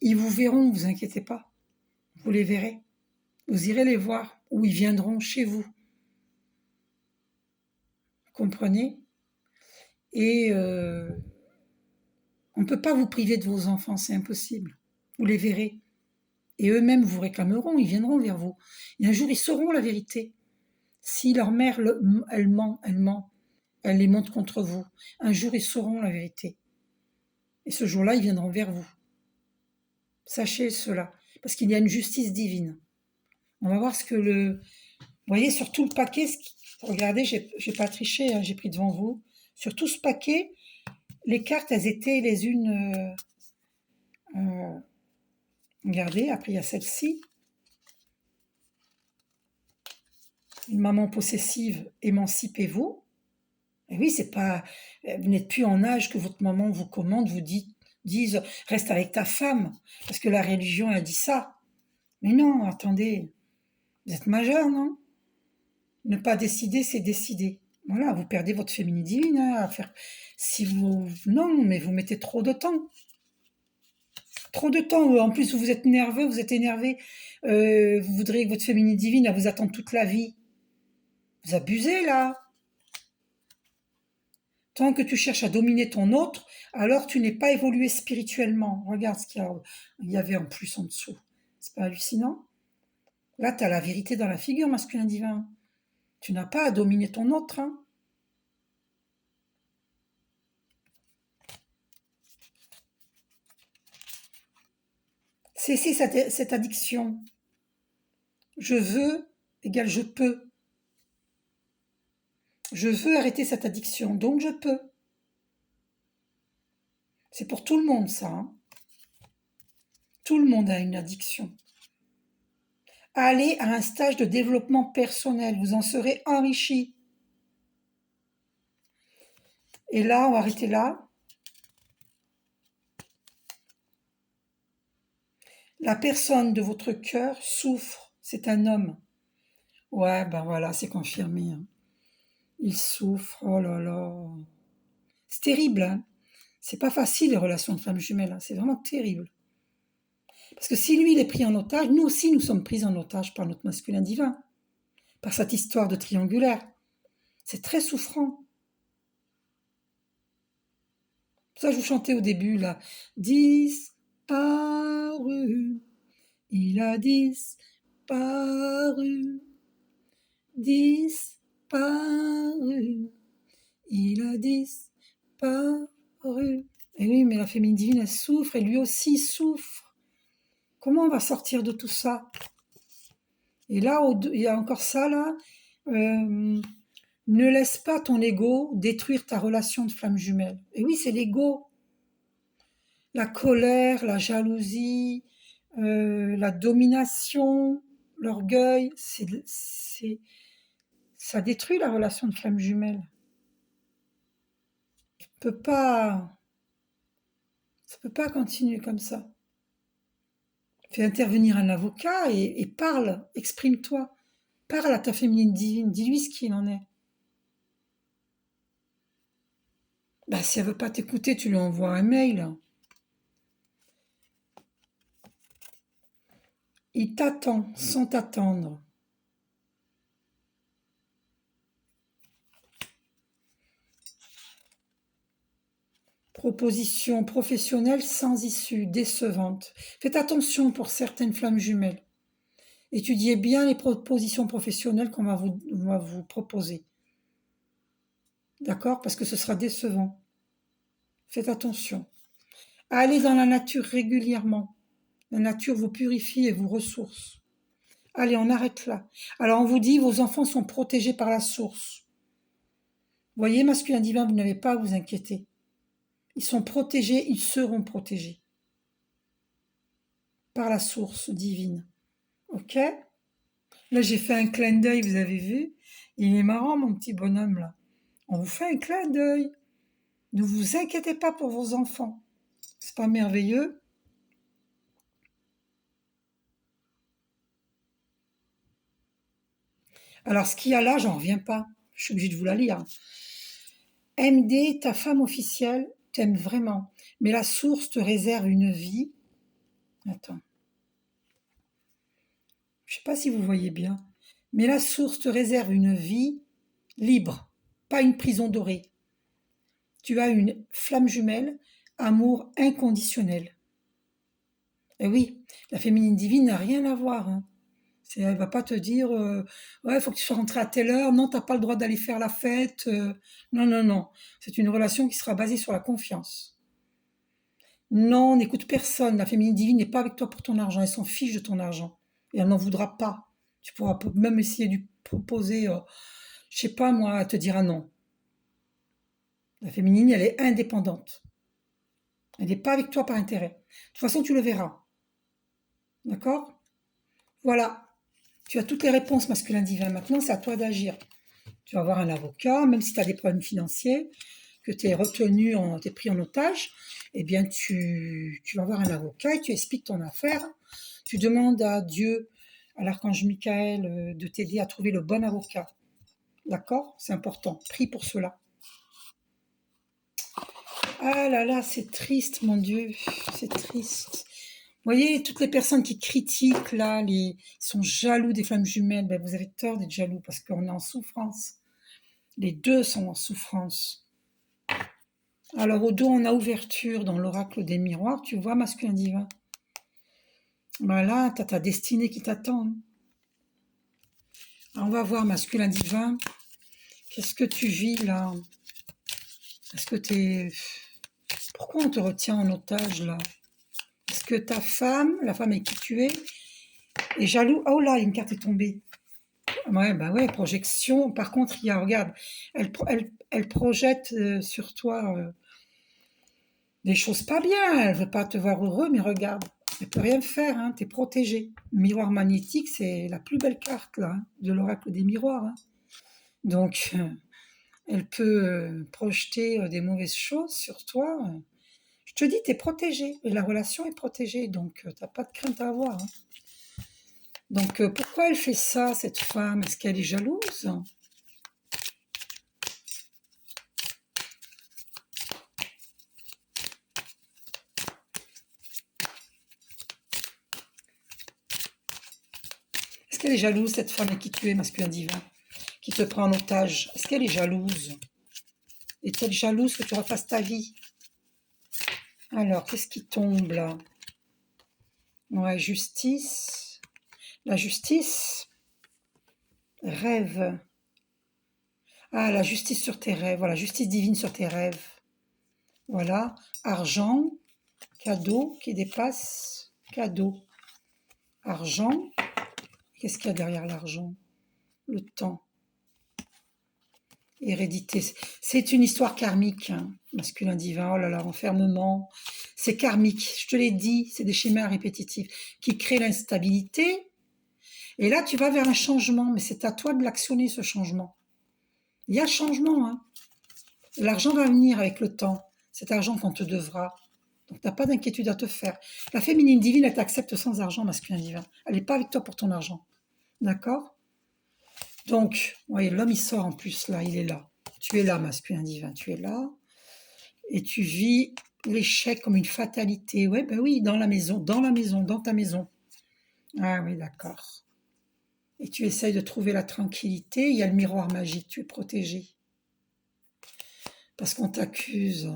ils vous verront, vous inquiétez pas. Vous les verrez. Vous irez les voir, ou ils viendront chez vous. Vous comprenez? Et on ne peut pas vous priver de vos enfants, c'est impossible. Vous les verrez. Et eux-mêmes vous réclameront, ils viendront vers vous. Et un jour, ils sauront la vérité. Si leur mère, elle ment, elle les monte contre vous. Un jour, ils sauront la vérité. Et ce jour-là, ils viendront vers vous. Sachez cela, parce qu'il y a une justice divine. On va voir ce que le... Vous voyez, sur tout le paquet, regardez, j'ai pas triché, hein, j'ai pris devant vous. Sur tout ce paquet, les cartes, elles étaient les unes... regardez, après il y a celle-ci. Une maman possessive, émancipez-vous. Et oui, c'est pas... Vous n'êtes plus en âge que votre maman vous commande, vous dise reste avec ta femme, parce que la religion a dit ça. Mais non, attendez, vous êtes majeur, non? Ne pas décider, c'est décider. Voilà, vous perdez votre féminine divine, hein, à faire. Si vous. Non, mais vous mettez trop de temps. Trop de temps. En plus, vous êtes nerveux, vous êtes énervé. Vous voudriez que votre féminine divine, elle vous attende toute la vie. Vous abusez, là. Tant que tu cherches à dominer ton autre, alors tu n'es pas évolué spirituellement. Regarde ce qu'il y avait en plus en dessous. C'est pas hallucinant? Là, tu as la vérité dans la figure, masculin divin. Tu n'as pas à dominer ton autre. Hein. Cessez cette addiction. Je veux égale je peux. Je veux arrêter cette addiction, donc je peux. C'est pour tout le monde, ça. Hein. Tout le monde a une addiction. Allez à un stage de développement personnel, vous en serez enrichi. Et là, on va arrêter là. La personne de votre cœur souffre, c'est un homme. Ouais, ben voilà, c'est confirmé. Hein. Il souffre, oh là là. C'est terrible, hein. C'est pas facile les relations de femmes jumelles, hein. C'est vraiment terrible. Parce que si lui, il est pris en otage, nous aussi, nous sommes pris en otage par notre masculin divin, par cette histoire de triangulaire. C'est très souffrant. Pour ça, je vous chantais au début, là. Disparu, il a disparu, disparu, il a disparu. Et oui, mais la féminine divine, elle souffre, et lui aussi souffre. Comment on va sortir de tout ça? Et là, il y a encore ça, là. Ne laisse pas ton ego détruire ta relation de flamme jumelle. Et oui, c'est l'ego. La colère, la jalousie, la domination, l'orgueil, ça détruit la relation de flamme jumelle. Ça peut pas continuer comme ça. Fais intervenir un avocat et parle, exprime-toi. Parle à ta féminine divine, dis-lui ce qu'il en est. Bah, si elle veut pas t'écouter, tu lui envoies un mail. Il t'attend sans t'attendre. Proposition professionnelle sans issue, décevante. Faites attention pour certaines flammes jumelles. Étudiez bien les propositions professionnelles qu'on va vous proposer. D'accord? Parce que ce sera décevant. Faites attention. Allez dans la nature régulièrement. La nature vous purifie et vous ressource. Allez, on arrête là. Alors on vous dit, vos enfants sont protégés par la source. Voyez, masculin divin, vous n'avez pas à vous inquiéter. Ils sont protégés, ils seront protégés par la source divine. Ok? Là, j'ai fait un clin d'œil, vous avez vu? Il est marrant, mon petit bonhomme, là. On vous fait un clin d'œil. Ne vous inquiétez pas pour vos enfants. C'est pas merveilleux? Alors, ce qu'il y a là, j'en reviens pas. Je suis obligée de vous la lire. MD, ta femme officielle, t'aime vraiment. Mais la source te réserve une vie. Attends. Je sais pas si vous voyez bien. Mais la source te réserve une vie libre, pas une prison dorée. Tu as une flamme jumelle, amour inconditionnel. Et oui, la féminine divine n'a rien à voir, hein. Elle va pas te dire, ouais, il faut que tu sois rentré à telle heure. Non, t'as pas le droit d'aller faire la fête. Non, non, non. C'est une relation qui sera basée sur la confiance. Non, n'écoute personne. La féminine divine n'est pas avec toi pour ton argent. Elle s'en fiche de ton argent. Et elle n'en voudra pas. Tu pourras même essayer de lui proposer, je sais pas moi, elle te dira non. La féminine, elle est indépendante. Elle n'est pas avec toi par intérêt. De toute façon, tu le verras. D'accord? Voilà. Tu as toutes les réponses masculin divin. Maintenant, c'est à toi d'agir. Tu vas avoir un avocat, même si tu as des problèmes financiers, que tu es retenu, tu es pris en otage, eh bien tu vas avoir un avocat et tu expliques ton affaire. Tu demandes à Dieu, à l'archange Michael, de t'aider à trouver le bon avocat. D'accord? C'est important. Prie pour cela. Ah là là, c'est triste, mon Dieu. C'est triste. Vous voyez, toutes les personnes qui critiquent, là, ils sont jaloux des flammes jumelles, ben, vous avez tort d'être jaloux parce qu'on est en souffrance. Les deux sont en souffrance. Alors, au dos, on a ouverture dans l'oracle des miroirs. Tu vois, masculin divin. Ben là, tu as ta destinée qui t'attend. Alors, on va voir, masculin divin. Qu'est-ce que tu vis là? Est-ce que t'es... Pourquoi on te retient en otage là? Est-ce que ta femme, la femme avec qui tu es jaloux? Oh là, une carte est tombée. Ouais, bah ouais, projection. Par contre, il y a, regarde, elle projette sur toi des choses pas bien. Elle veut pas te voir heureux, mais regarde, elle peut rien faire, hein, t'es protégé. Miroir magnétique, c'est la plus belle carte là, hein, de l'oracle des miroirs, hein. Donc, elle peut projeter des mauvaises choses sur toi. Je te dis, t'es protégé, et la relation est protégée, donc t'as pas de crainte à avoir, hein. Donc, pourquoi elle fait ça, cette femme? Est-ce qu'elle est jalouse? Est-ce qu'elle est jalouse, cette femme avec qui tu es, masculin divin, qui te prend en otage? Est-ce qu'elle est jalouse? Est-elle jalouse que tu refasses ta vie? Alors, qu'est-ce qui tombe là? Ouais, justice. La justice, rêve. Ah, la justice sur tes rêves. Voilà, justice divine sur tes rêves. Voilà, argent, cadeau qui dépasse, cadeau. Argent. Qu'est-ce qu'il y a derrière l'argent? Le temps. Hérédité. C'est une histoire karmique, hein, masculin divin. Oh là là, enfermement. C'est karmique. Je te l'ai dit, c'est des schémas répétitifs qui créent l'instabilité. Et là, tu vas vers un changement, mais c'est à toi de l'actionner, ce changement. Il y a changement, hein. L'argent va venir avec le temps. Cet argent qu'on te devra. Donc, tu n'as pas d'inquiétude à te faire. La féminine divine, elle t'accepte sans argent, masculin divin. Elle n'est pas avec toi pour ton argent. D'accord? Donc, vous voyez, l'homme, il sort en plus, là, il est là. Tu es là, masculin divin, tu es là. Et tu vis l'échec comme une fatalité. Ouais, ben oui, dans la maison, dans ta maison. Ah oui, d'accord. Et tu essayes de trouver la tranquillité. Il y a le miroir magique, tu es protégé. Parce qu'on t'accuse.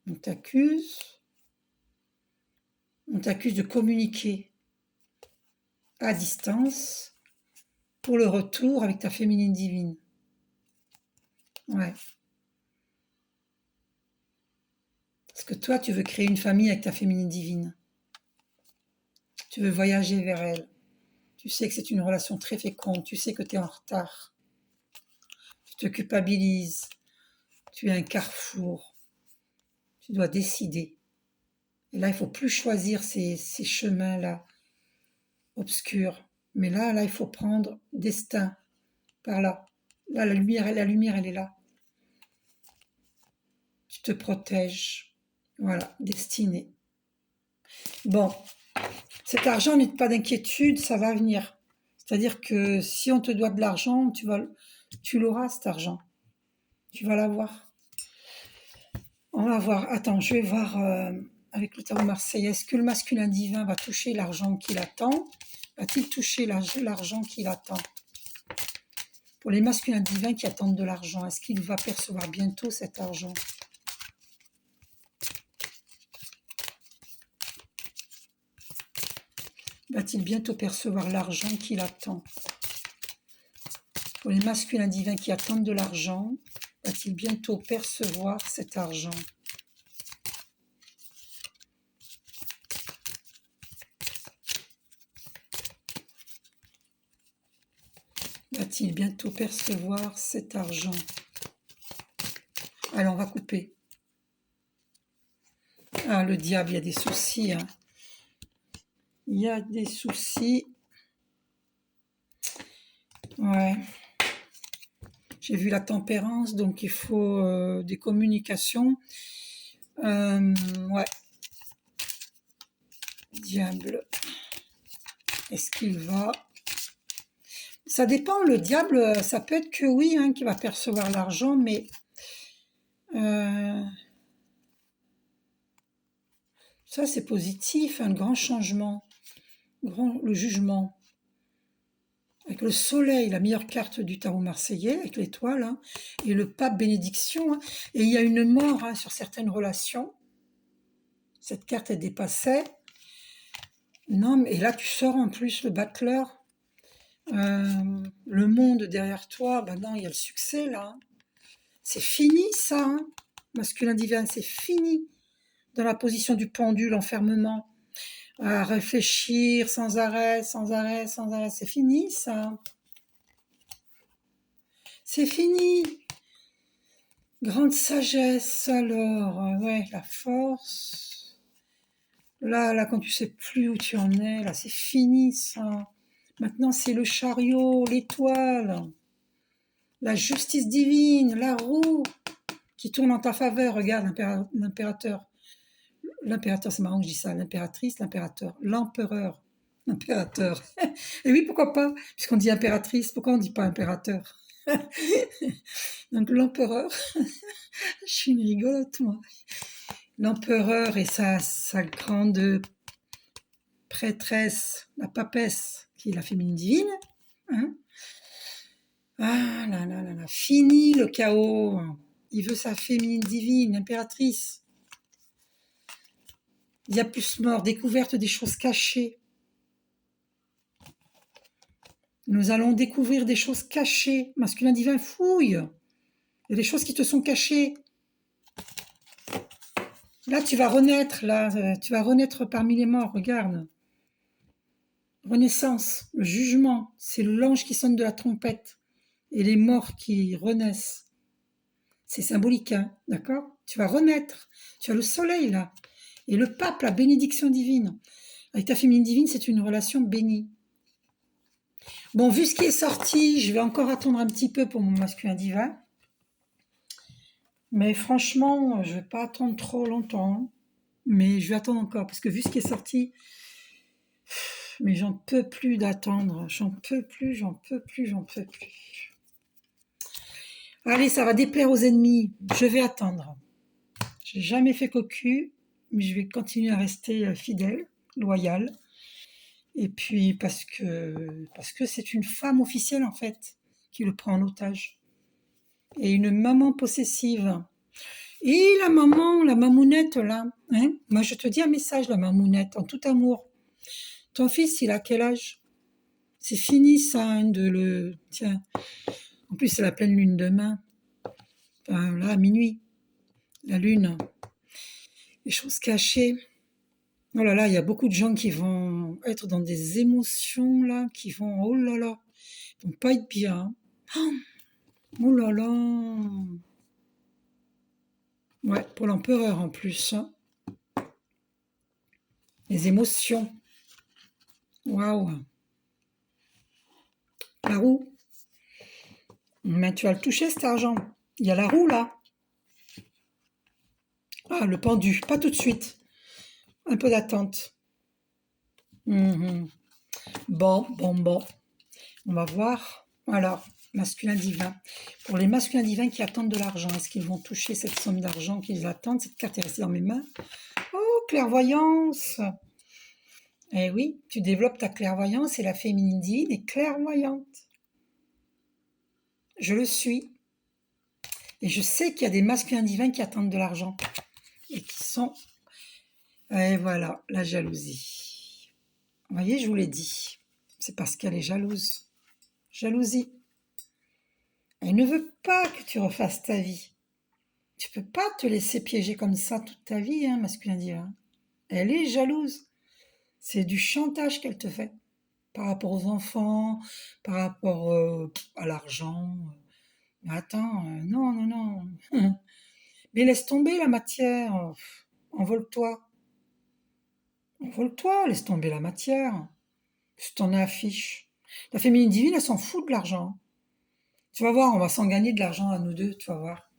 On t'accuse. On t'accuse de communiquer à distance pour le retour avec ta féminine divine. Ouais. Parce que toi, tu veux créer une famille avec ta féminine divine. Tu veux voyager vers elle. Tu sais que c'est une relation très féconde. Tu sais que tu es en retard. Tu te culpabilises. Tu es un carrefour. Tu dois décider. Et là, il ne faut plus choisir ces chemins-là obscurs. Mais là, il faut prendre destin par là. Là, la lumière, elle est là. Tu te protèges. Voilà, destinée. Bon, cet argent, n'aie pas d'inquiétude, ça va venir. C'est-à-dire que si on te doit de l'argent, tu l'auras, cet argent. Tu vas l'avoir. On va voir. Attends, je vais voir avec le tarot marseillais. Est-ce que le masculin divin va toucher l'argent qu'il attend? Va-t-il toucher l'argent qu'il attend? Pour les masculins divins qui attendent de l'argent, est-ce qu'il va percevoir bientôt cet argent? Va-t-il bientôt percevoir l'argent qu'il attend? Pour les masculins divins qui attendent de l'argent, va-t-il bientôt percevoir cet argent? Va-t-il bientôt percevoir cet argent? Alors, on va couper. Ah, le diable, il y a des soucis. Hein. Il y a des soucis. Ouais. J'ai vu la tempérance, donc il faut des communications. Ouais. Diable. Est-ce qu'il va... Ça dépend, le diable, ça peut être que oui, hein, qu'il va percevoir l'argent, mais... ça, c'est positif, un grand changement. Le jugement. Avec le soleil, la meilleure carte du tarot marseillais, avec l'étoile, hein, et le pape bénédiction. Hein, et il y a une mort hein, sur certaines relations. Cette carte est dépassée. Non, mais et là, tu sors en plus le battleur. Le monde derrière toi, ben non, il y a le succès, là. C'est fini, ça. Hein. Masculin divin, c'est fini. Dans la position du pendule, enfermement. À réfléchir sans arrêt, sans arrêt, sans arrêt. C'est fini, ça. C'est fini. Grande sagesse, alors. Ouais, la force. Là, quand tu sais plus où tu en es, là, c'est fini, ça. Maintenant, c'est le chariot, l'étoile. La justice divine, la roue qui tourne en ta faveur. Regarde l'impérateur. L'impérateur, c'est marrant que je dis ça. L'impératrice, l'impérateur. L'empereur. L'impérateur. Et oui, pourquoi pas? Puisqu'on dit impératrice, pourquoi on ne dit pas impérateur? Donc l'empereur. Je suis une rigolote, moi. L'empereur et sa grande prêtresse, la papesse, qui est la féminine divine. Hein? Ah là là là là, fini le chaos. Il veut sa féminine divine, impératrice. Il y a plus mort, découverte des choses cachées. Nous allons découvrir des choses cachées. Masculin divin, fouille. Il y a des choses qui te sont cachées. Là, tu vas renaître, là. Tu vas renaître parmi les morts, regarde. Renaissance, le jugement, c'est l'ange qui sonne de la trompette. Et les morts qui renaissent. C'est symbolique, hein, d'accord? Tu vas renaître. Tu as le soleil, là. Et le pape, la bénédiction divine. Avec ta féminine divine, c'est une relation bénie. Bon, vu ce qui est sorti, je vais encore attendre un petit peu pour mon masculin divin. Mais franchement, je ne vais pas attendre trop longtemps. Mais je vais attendre encore, parce que vu ce qui est sorti, mais j'en peux plus d'attendre. J'en peux plus, j'en peux plus, j'en peux plus. Allez, ça va déplaire aux ennemis. Je vais attendre. J'ai jamais fait cocu, mais je vais continuer à rester fidèle, loyale. Et puis parce que c'est une femme officielle en fait qui le prend en otage. Et une maman possessive. Et la maman, la mamounette là, hein, moi je te dis un message, la mamounette, en tout amour. Ton fils, il a quel âge? C'est fini ça, hein, de le... Tiens, en plus c'est la pleine lune demain. Enfin, là, à minuit. La lune. Les choses cachées. Oh là là, il y a beaucoup de gens qui vont être dans des émotions là, qui vont, oh là là, ils vont pas être bien. Oh là là. Ouais, pour l'empereur en plus. Hein. Les émotions. Waouh. La roue. Mais tu vas le toucher cet argent. Il y a la roue là. Ah, le pendu. Pas tout de suite. Un peu d'attente. Bon. On va voir. Alors, masculin divin. Pour les masculins divins qui attendent de l'argent, est-ce qu'ils vont toucher cette somme d'argent qu'ils attendent? Cette carte est restée dans mes mains. Oh, clairvoyance. Eh oui, tu développes ta clairvoyance et la féminine divine est clairvoyante. Je le suis. Et je sais qu'il y a des masculins divins qui attendent de l'argent. Et qui sont... Et voilà, la jalousie. Vous voyez, je vous l'ai dit. C'est parce qu'elle est jalouse. Jalousie. Elle ne veut pas que tu refasses ta vie. Tu peux pas te laisser piéger comme ça toute ta vie, hein, masculin divin. Elle est jalouse. C'est du chantage qu'elle te fait par rapport aux enfants, par rapport à l'argent. Attends, non, non, non. Mais laisse tomber la matière. Envole-toi. Envole-toi, laisse tomber la matière. Tu t'en affiches. La féminine divine, elle s'en fout de l'argent. Tu vas voir, on va s'en gagner de l'argent à nous deux, tu vas voir.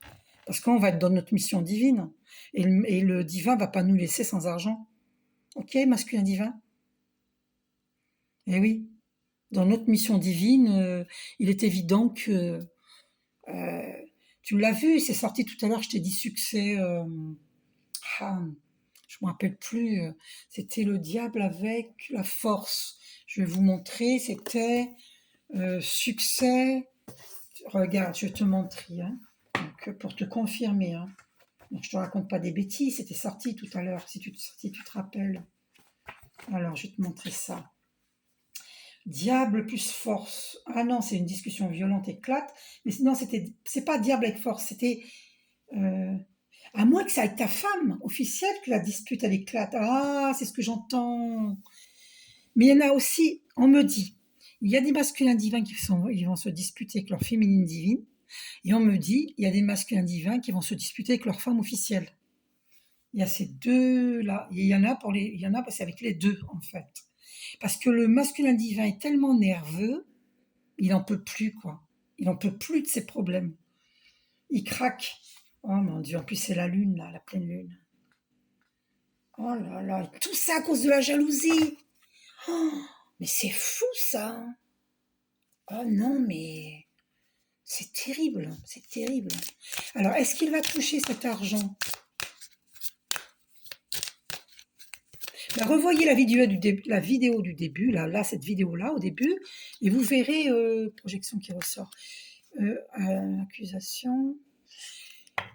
Parce qu'on va être dans notre mission divine. Et le divin va pas nous laisser sans argent. Ok, masculin divin? Eh oui, dans notre mission divine, il est évident que euh, tu l'as vu, c'est sorti tout à l'heure, je t'ai dit succès. Ah, je me rappelle plus. C'était le diable avec la force. Je vais vous montrer. C'était succès. Regarde, je vais te montrer. Hein. Donc, pour te confirmer. Hein. Donc, je te raconte pas des bêtises. C'était sorti tout à l'heure, si tu te rappelles. Alors, je vais te montrer ça. Diable plus force. Ah non, c'est une discussion violente éclate. Mais non, c'est pas diable avec force. C'était à moins que ça ait ta femme officielle que la dispute elle éclate. Ah, c'est ce que j'entends. Mais il y en a aussi. On me dit, il y a des masculins divins ils vont se disputer avec leur féminine divine. Et on me dit, il y a des masculins divins qui vont se disputer avec leur femme officielle. Il y a ces deux-là. Il y en a c'est avec les deux, en fait. Parce que le masculin divin est tellement nerveux, il en peut plus, quoi. Il en peut plus de ses problèmes. Il craque. Oh mon Dieu, en plus c'est la lune, là, la pleine lune. Oh là là, et tout ça à cause de la jalousie. Oh, mais c'est fou, ça. Oh non, mais c'est terrible, c'est terrible. Alors, est-ce qu'il va toucher cet argent? Ben, revoyez la vidéo du début, là, cette vidéo-là, au début, et vous verrez, projection qui ressort, accusation.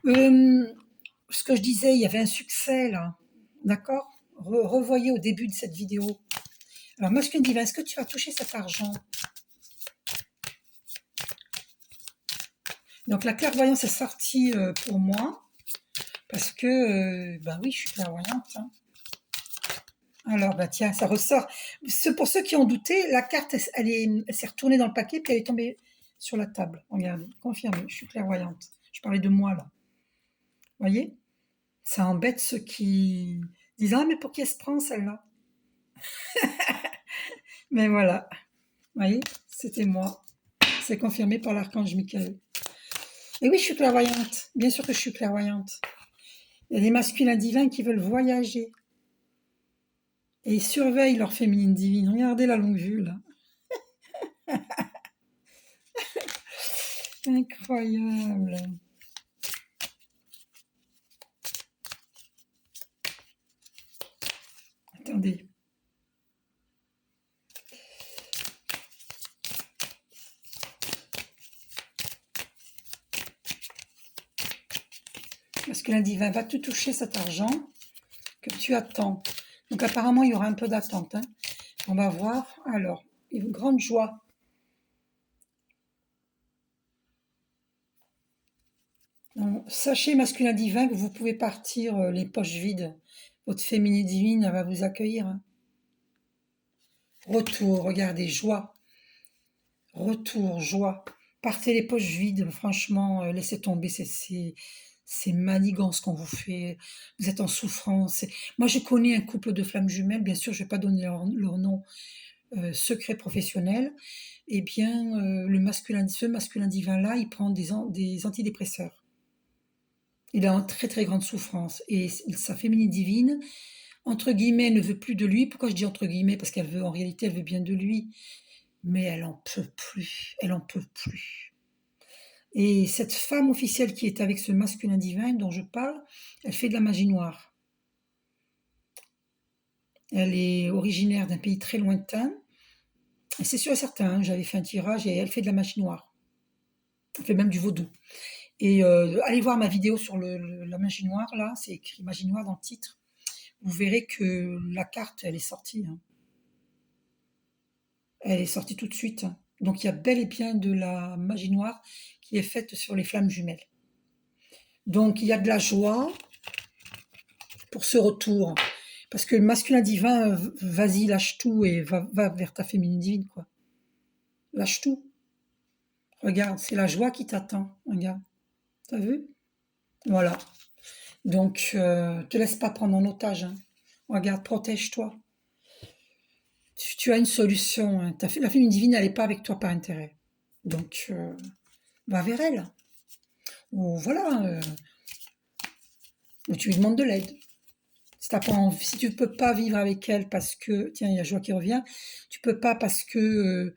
Ce que je disais, il y avait un succès, là, d'accord? Revoyez au début de cette vidéo. Alors, masculin divin, est-ce que tu vas toucher cet argent? Donc, la clairvoyance est sortie pour moi, parce que, ben oui, je suis clairvoyante, hein. Alors, bah tiens, ça ressort. Pour ceux qui ont douté, la carte, elle s'est retournée dans le paquet, puis elle est tombée sur la table. Regardez, confirmé, je suis clairvoyante. Je parlais de moi, là. Vous voyez? Ça embête ceux qui disent, ah, mais pour qui elle se prend, celle-là? Mais voilà, vous voyez, c'était moi. C'est confirmé par l'archange Michael. Et oui, je suis clairvoyante. Bien sûr que je suis clairvoyante. Il y a des masculins divins qui veulent voyager. Et ils surveillent leur féminine divine. Regardez la longue vue, là. Incroyable. Attendez. Parce que l'individu va te toucher cet argent que tu attends. Donc apparemment, il y aura un peu d'attente. Hein. On va voir. Alors, une grande joie. Donc, sachez, masculin divin, que vous pouvez partir les poches vides. Votre féminine divine, elle va vous accueillir. Hein. Retour, regardez, joie. Retour, joie. Partez les poches vides, franchement, laissez tomber ces manigances qu'on vous fait. Vous êtes en souffrance. Moi, je connais un couple de flammes jumelles, bien sûr, je ne vais pas donner leur nom secret professionnel. Eh bien, ce masculin divin-là, il prend des antidépresseurs. Il est en très très grande souffrance. Et sa féminine divine, entre guillemets, ne veut plus de lui. Pourquoi je dis entre guillemets? Parce en réalité, elle veut bien de lui. Mais elle en peut plus. Elle en peut plus. Et cette femme officielle qui est avec ce masculin divin dont je parle, elle fait de la magie noire. Elle est originaire d'un pays très lointain. Et c'est sûr et certain, hein, j'avais fait un tirage et elle fait de la magie noire. Elle fait même du vaudou. Et allez voir ma vidéo sur la magie noire, là, c'est écrit magie noire dans le titre. Vous verrez que la carte, elle est sortie. Hein. Elle est sortie tout de suite, hein. Donc il y a bel et bien de la magie noire qui est faite sur les flammes jumelles. Donc il y a de la joie pour ce retour. Parce que le masculin divin, vas-y, lâche tout et va vers ta féminine divine, quoi. Lâche tout. Regarde, c'est la joie qui t'attend. Regarde. T'as vu? Voilà. Donc, te laisse pas prendre en otage, hein. Regarde, protège-toi. Tu as une solution, hein. La féminine divine, elle n'est pas avec toi par intérêt. Donc, va vers elle. Ou voilà, ou tu lui demandes de l'aide. Si t'as pas envie, si tu peux pas vivre avec elle parce que, tiens, il y a Joie qui revient, tu peux pas parce que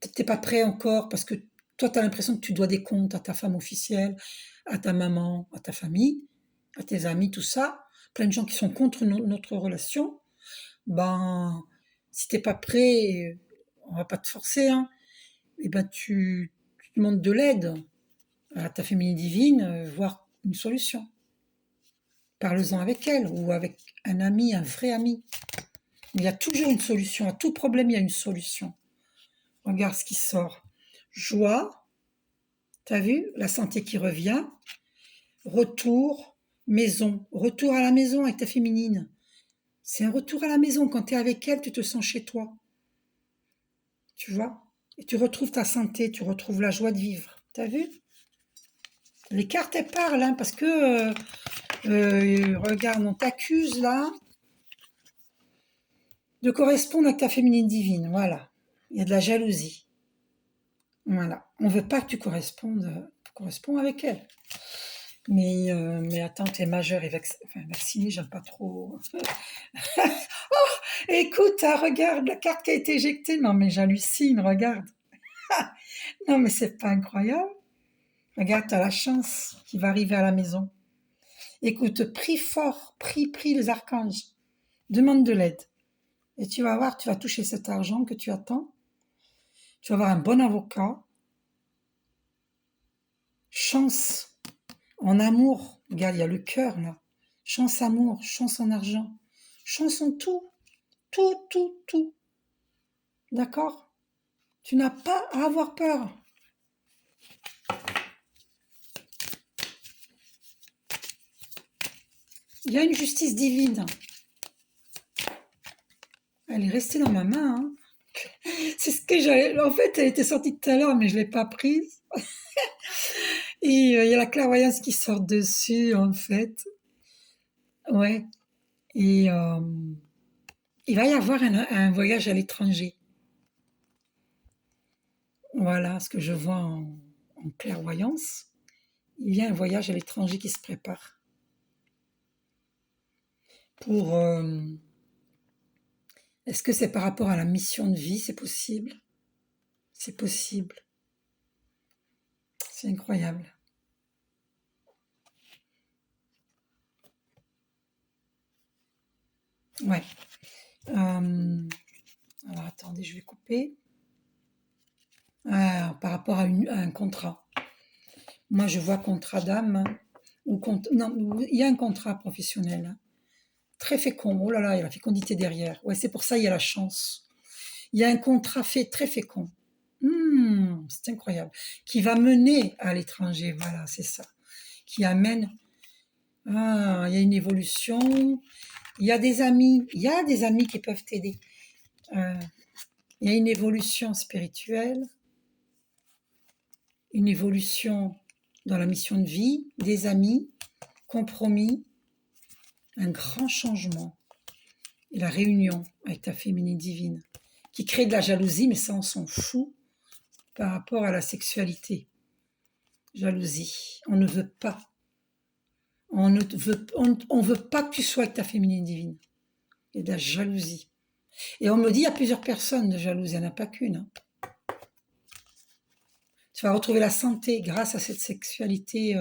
t'es pas prêt encore, parce que toi, tu as l'impression que tu dois des comptes à ta femme officielle, à ta maman, à ta famille, à tes amis, tout ça. Plein de gens qui sont contre notre relation. Ben, si t'es pas prêt, on va pas te forcer, hein. Et ben, tu demandes de l'aide à ta féminine divine, voir une solution. Parle-en avec elle ou avec un ami, un vrai ami. Il y a toujours une solution. À tout problème, il y a une solution. Regarde ce qui sort. Joie, t'as vu? La santé qui revient. Retour, maison. Retour à la maison avec ta féminine. C'est un retour à la maison. Quand tu es avec elle, tu te sens chez toi. Tu vois? Et tu retrouves ta santé, tu retrouves la joie de vivre. T'as vu? Les cartes, elles parlent, hein, parce que, regarde, on t'accuse là de correspondre avec ta féminine divine. Voilà. Il y a de la jalousie. Voilà. On veut pas que tu corresponds avec elle. Mais attends, t'es majeur et vacciné, j'aime pas trop. Écoute, hein, regarde la carte qui a été éjectée. Non, mais j'hallucine, regarde. Non, mais c'est pas incroyable. Regarde, t'as la chance qui va arriver à la maison. Écoute, prie fort, prie les archanges. Demande de l'aide. Et tu vas voir, tu vas toucher cet argent que tu attends. Tu vas avoir un bon avocat. Chance en amour. Regarde, il y a le cœur là. Chance amour, chance en argent. Chance en tout. Tout, tout, tout. D'accord? Tu n'as pas à avoir peur. Il y a une justice divine. Elle est restée dans ma main, hein. C'est ce que j'avais. En fait, elle était sortie tout à l'heure, mais je ne l'ai pas prise. Et il y a la clairvoyance qui sort dessus, en fait. Ouais. Et il va y avoir un voyage à l'étranger. Voilà ce que je vois en clairvoyance. Il y a un voyage à l'étranger qui se prépare. Pour. Est-ce que c'est par rapport à la mission de vie? C'est possible. C'est possible. C'est incroyable. Ouais. Alors attendez, je vais couper. Par rapport à un contrat. Moi, je vois contrat d'âme non, il y a un contrat professionnel, hein. Très fécond. Oh là là, il y a la fécondité derrière. Ouais, c'est pour ça il y a la chance. Il y a un contrat fait très fécond. C'est incroyable. Qui va mener à l'étranger. Voilà, c'est ça. Qui amène. Ah, il y a une évolution. Il y a des amis. Il y a des amis qui peuvent t'aider. Euh, il y a une évolution spirituelle, une évolution dans la mission de vie, des amis, compromis, un grand changement. Et la réunion avec ta féminine divine, qui crée de la jalousie, mais ça on s'en fout par rapport à la sexualité. Jalousie, on ne veut pas. On veut pas que tu sois avec ta féminine divine. Il y a de la jalousie. Et on me dit, il y a plusieurs personnes de jalousie, il n'y en a pas qu'une, hein. Tu vas retrouver la santé grâce à cette sexualité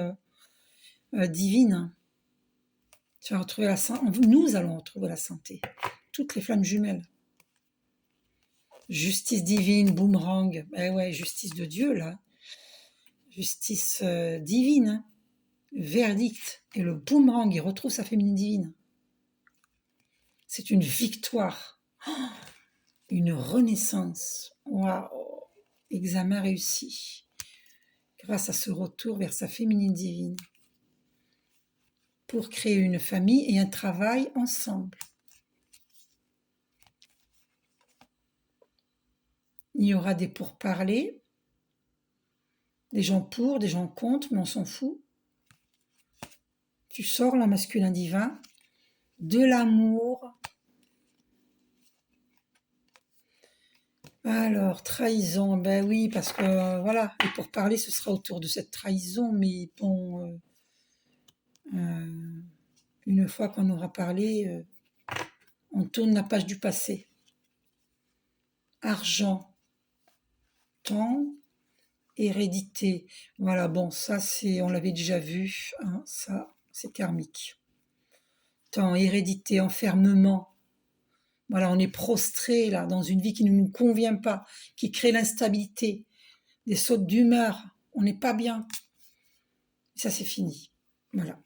divine. Tu vas retrouver la santé. Nous allons retrouver la santé. Toutes les flammes jumelles. Justice divine, boomerang. Eh ouais, justice de Dieu, là. Justice divine, hein. Verdict. Et le boomerang, il retrouve sa féminine divine. C'est une victoire. Oh, une renaissance. Waouh! Examen réussi. Grâce à ce retour vers sa féminine divine. Pour créer une famille et un travail ensemble. Il y aura des pourparlers, des gens pour, des gens contre, mais on s'en fout. Tu sors la masculin divin, de l'amour. Alors, trahison, ben oui, parce que voilà, et pour parler, ce sera autour de cette trahison, mais bon, une fois qu'on aura parlé, on tourne la page du passé. Argent, temps, hérédité. Voilà, bon, ça c'est, on l'avait déjà vu, hein, ça c'est karmique. Temps, hérédité, enfermement. Voilà, on est prostré là dans une vie qui ne nous convient pas, qui crée l'instabilité, des sautes d'humeur. On n'est pas bien. Ça c'est fini. Voilà.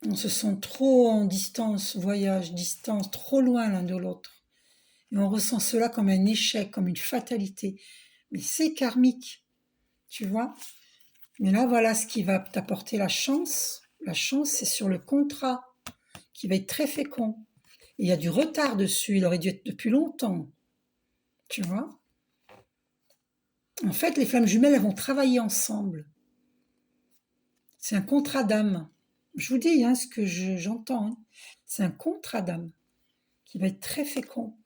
On se sent trop en distance, voyage, distance, trop loin l'un de l'autre. Et on ressent cela comme un échec, comme une fatalité. Mais c'est karmique, tu vois. Mais là, voilà ce qui va t'apporter la chance. La chance, c'est sur le contrat, qui va être très fécond. Et il y a du retard dessus, il aurait dû être depuis longtemps, tu vois. En fait, les flammes jumelles, elles vont travailler ensemble. C'est un contrat d'âme. Je vous dis ce que j'entends. Hein. C'est un contrat d'âme qui va être très fécond.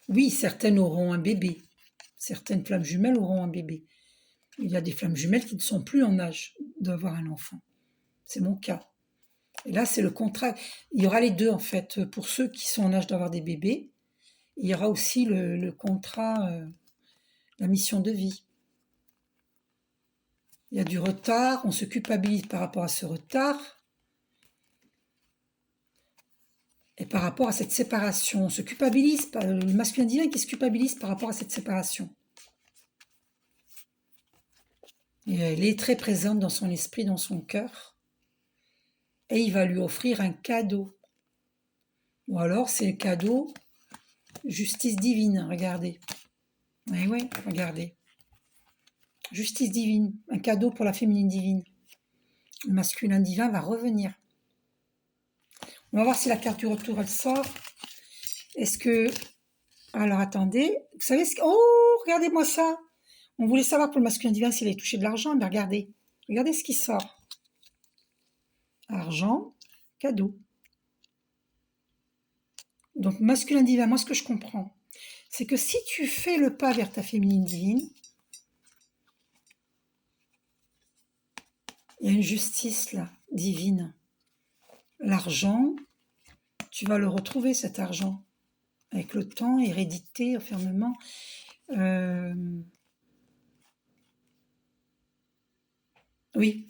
Oui, certaines auront un bébé. Certaines flammes jumelles auront un bébé. Il y a des flammes jumelles qui ne sont plus en âge d'avoir un enfant. C'est mon cas. Et là, c'est le contrat. Il y aura les deux, en fait. Pour ceux qui sont en âge d'avoir des bébés, il y aura aussi le contrat, la mission de vie. Il y a du retard, on se culpabilise par rapport à ce retard. Et par rapport à cette séparation, on se culpabilise, le masculin divin qui se culpabilise par rapport à cette séparation. Et elle est très présente dans son esprit, dans son cœur. Et il va lui offrir un cadeau. Ou alors c'est le cadeau justice divine, regardez. Eh oui, regardez. Justice divine, un cadeau pour la féminine divine. Le masculin divin va revenir. On va voir si la carte du retour, elle sort. Est-ce que... Alors, attendez. Vous savez ce que... Oh, regardez-moi ça. On voulait savoir pour le masculin divin s'il allait toucher de l'argent. Mais regardez. Regardez ce qui sort. Argent, cadeau. Donc, masculin divin, moi, ce que je comprends, c'est que si tu fais le pas vers ta féminine divine, il y a une justice, là, divine. L'argent, tu vas le retrouver, cet argent. Avec le temps, hérédité, enfermement. Oui.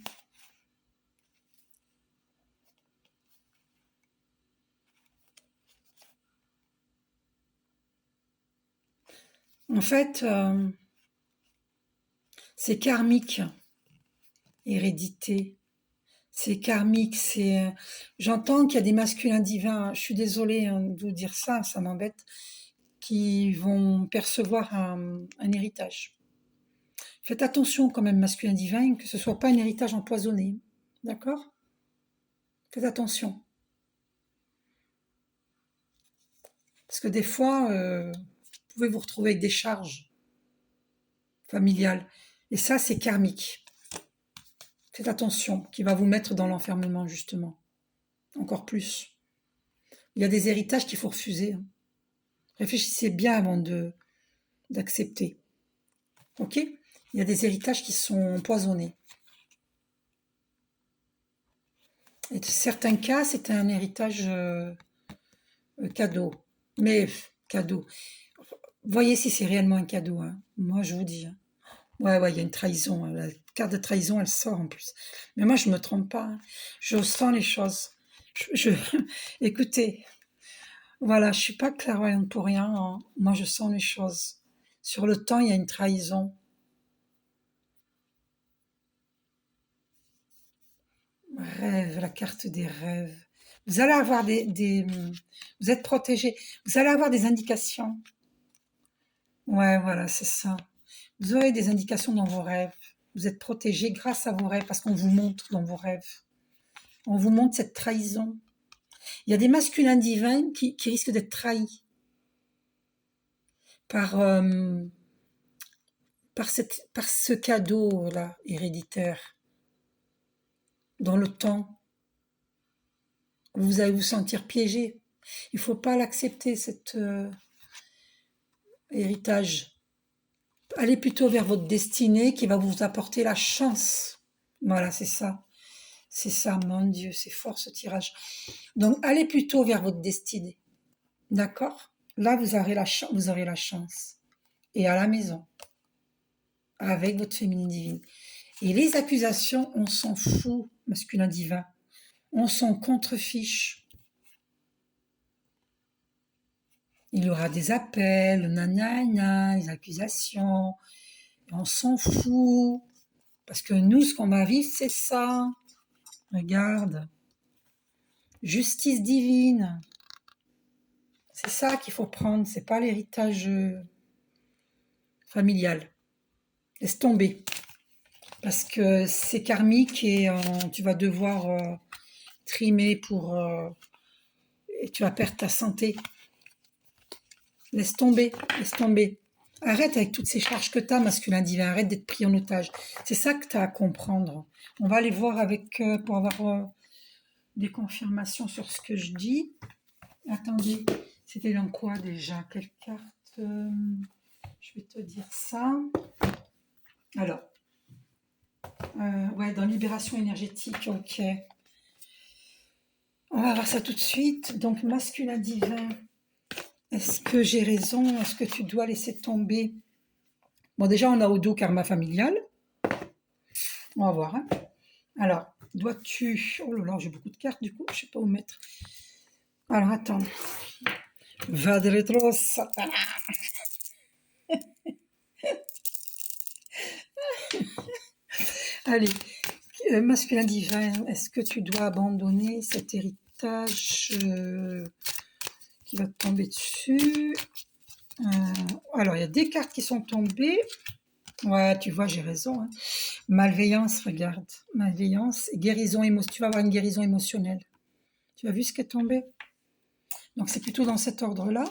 En fait, c'est karmique, hérédité. C'est karmique, c'est... J'entends qu'il y a des masculins divins, je suis désolée de vous dire ça, ça m'embête, qui vont percevoir un héritage. Faites attention quand même, masculin divin, que ce soit pas un héritage empoisonné. D'accord? Faites attention. Parce que des fois, vous pouvez vous retrouver avec des charges familiales. Et ça, c'est karmique. Faites attention, qui va vous mettre dans l'enfermement, justement. Encore plus. Il y a des héritages qu'il faut refuser. Hein. Réfléchissez bien avant d'accepter. Ok? Il y a des héritages qui sont empoisonnés. Et dans certains cas, c'est un héritage cadeau. Mais cadeau. Voyez si c'est réellement un cadeau. Hein. Moi, je vous dis. Hein. Ouais, il y a une trahison. La carte de trahison, elle sort en plus. Mais moi, je me trompe pas. Hein. Je sens les choses. Écoutez, voilà, je suis pas clairvoyante pour rien. Hein. Moi, je sens les choses. Sur le temps, il y a une trahison. Rêve, la carte des rêves. Vous allez avoir vous êtes protégé. Vous allez avoir des indications. Ouais, voilà, c'est ça. Vous aurez des indications dans vos rêves. Vous êtes protégé grâce à vos rêves parce qu'on vous montre dans vos rêves. On vous montre cette trahison. Il y a des masculins divins qui risquent d'être trahis par, par ce cadeau-là héréditaire dans le temps. Vous allez vous sentir piégé. Il ne faut pas l'accepter, cet héritage. Allez plutôt vers votre destinée qui va vous apporter la chance. Voilà, c'est ça. C'est ça, mon Dieu, c'est fort ce tirage. Donc, allez plutôt vers votre destinée. D'accord? Là, vous aurez la chance. Et à la maison, avec votre féminine divine. Et les accusations, on s'en fout, masculin divin. On s'en contrefiche. Il y aura des appels, nanana, des accusations. On s'en fout. Parce que nous, ce qu'on va vivre, c'est ça. Regarde. Justice divine. C'est ça qu'il faut prendre. C'est pas l'héritage familial. Laisse tomber. Parce que c'est karmique et tu vas devoir trimer pour... et tu vas perdre ta santé. Laisse tomber, laisse tomber. Arrête avec toutes ces charges que tu as, masculin divin. Arrête d'être pris en otage. C'est ça que tu as à comprendre. On va aller voir avec pour avoir des confirmations sur ce que je dis. Attendez, c'était dans quoi déjà? Quelle carte je vais te dire ça. Alors, ouais, dans libération énergétique, ok. On va voir ça tout de suite. Donc, masculin divin, est-ce que j'ai raison? Est-ce que tu dois laisser tomber? Bon, déjà, on a au dos karma familial. On va voir. Hein. Alors, dois-tu... Oh là là, j'ai beaucoup de cartes, du coup, je ne sais pas où mettre. Alors, attends. Va de rétro, Satan. Allez, masculin divin, est-ce que tu dois abandonner cet héritage qui va te tomber dessus? Alors, il y a des cartes qui sont tombées. Ouais, tu vois, j'ai raison. Hein. Malveillance, regarde. Malveillance, guérison émotionnelle. Tu vas avoir une guérison émotionnelle. Tu as vu ce qui est tombé? Donc, c'est plutôt dans cet ordre-là.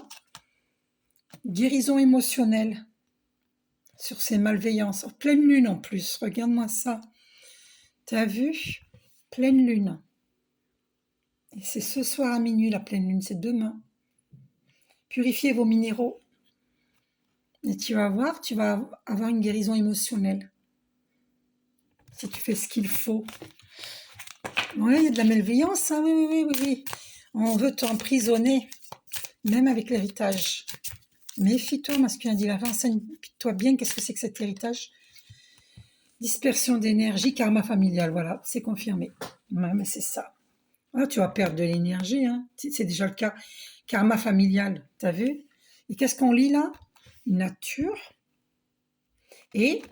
Guérison émotionnelle sur ces malveillances. Pleine lune en plus, regarde-moi ça. Tu as vu? Pleine lune. Et c'est ce soir à minuit la pleine lune, c'est demain. Purifiez vos minéraux. Et tu vas voir, tu vas avoir une guérison émotionnelle. Si tu fais ce qu'il faut. Oui, il y a de la malveillance, hein, oui. On veut t'emprisonner, même avec l'héritage. Méfie-toi, masculin divin, renseigne-toi bien qu'est-ce que c'est que cet héritage. Dispersion d'énergie, karma familial, voilà, c'est confirmé. Ouais, mais c'est ça. Ah, tu vas perdre de l'énergie, hein. C'est déjà le cas. Karma familial, t'as vu? Et qu'est-ce qu'on lit là? Nature et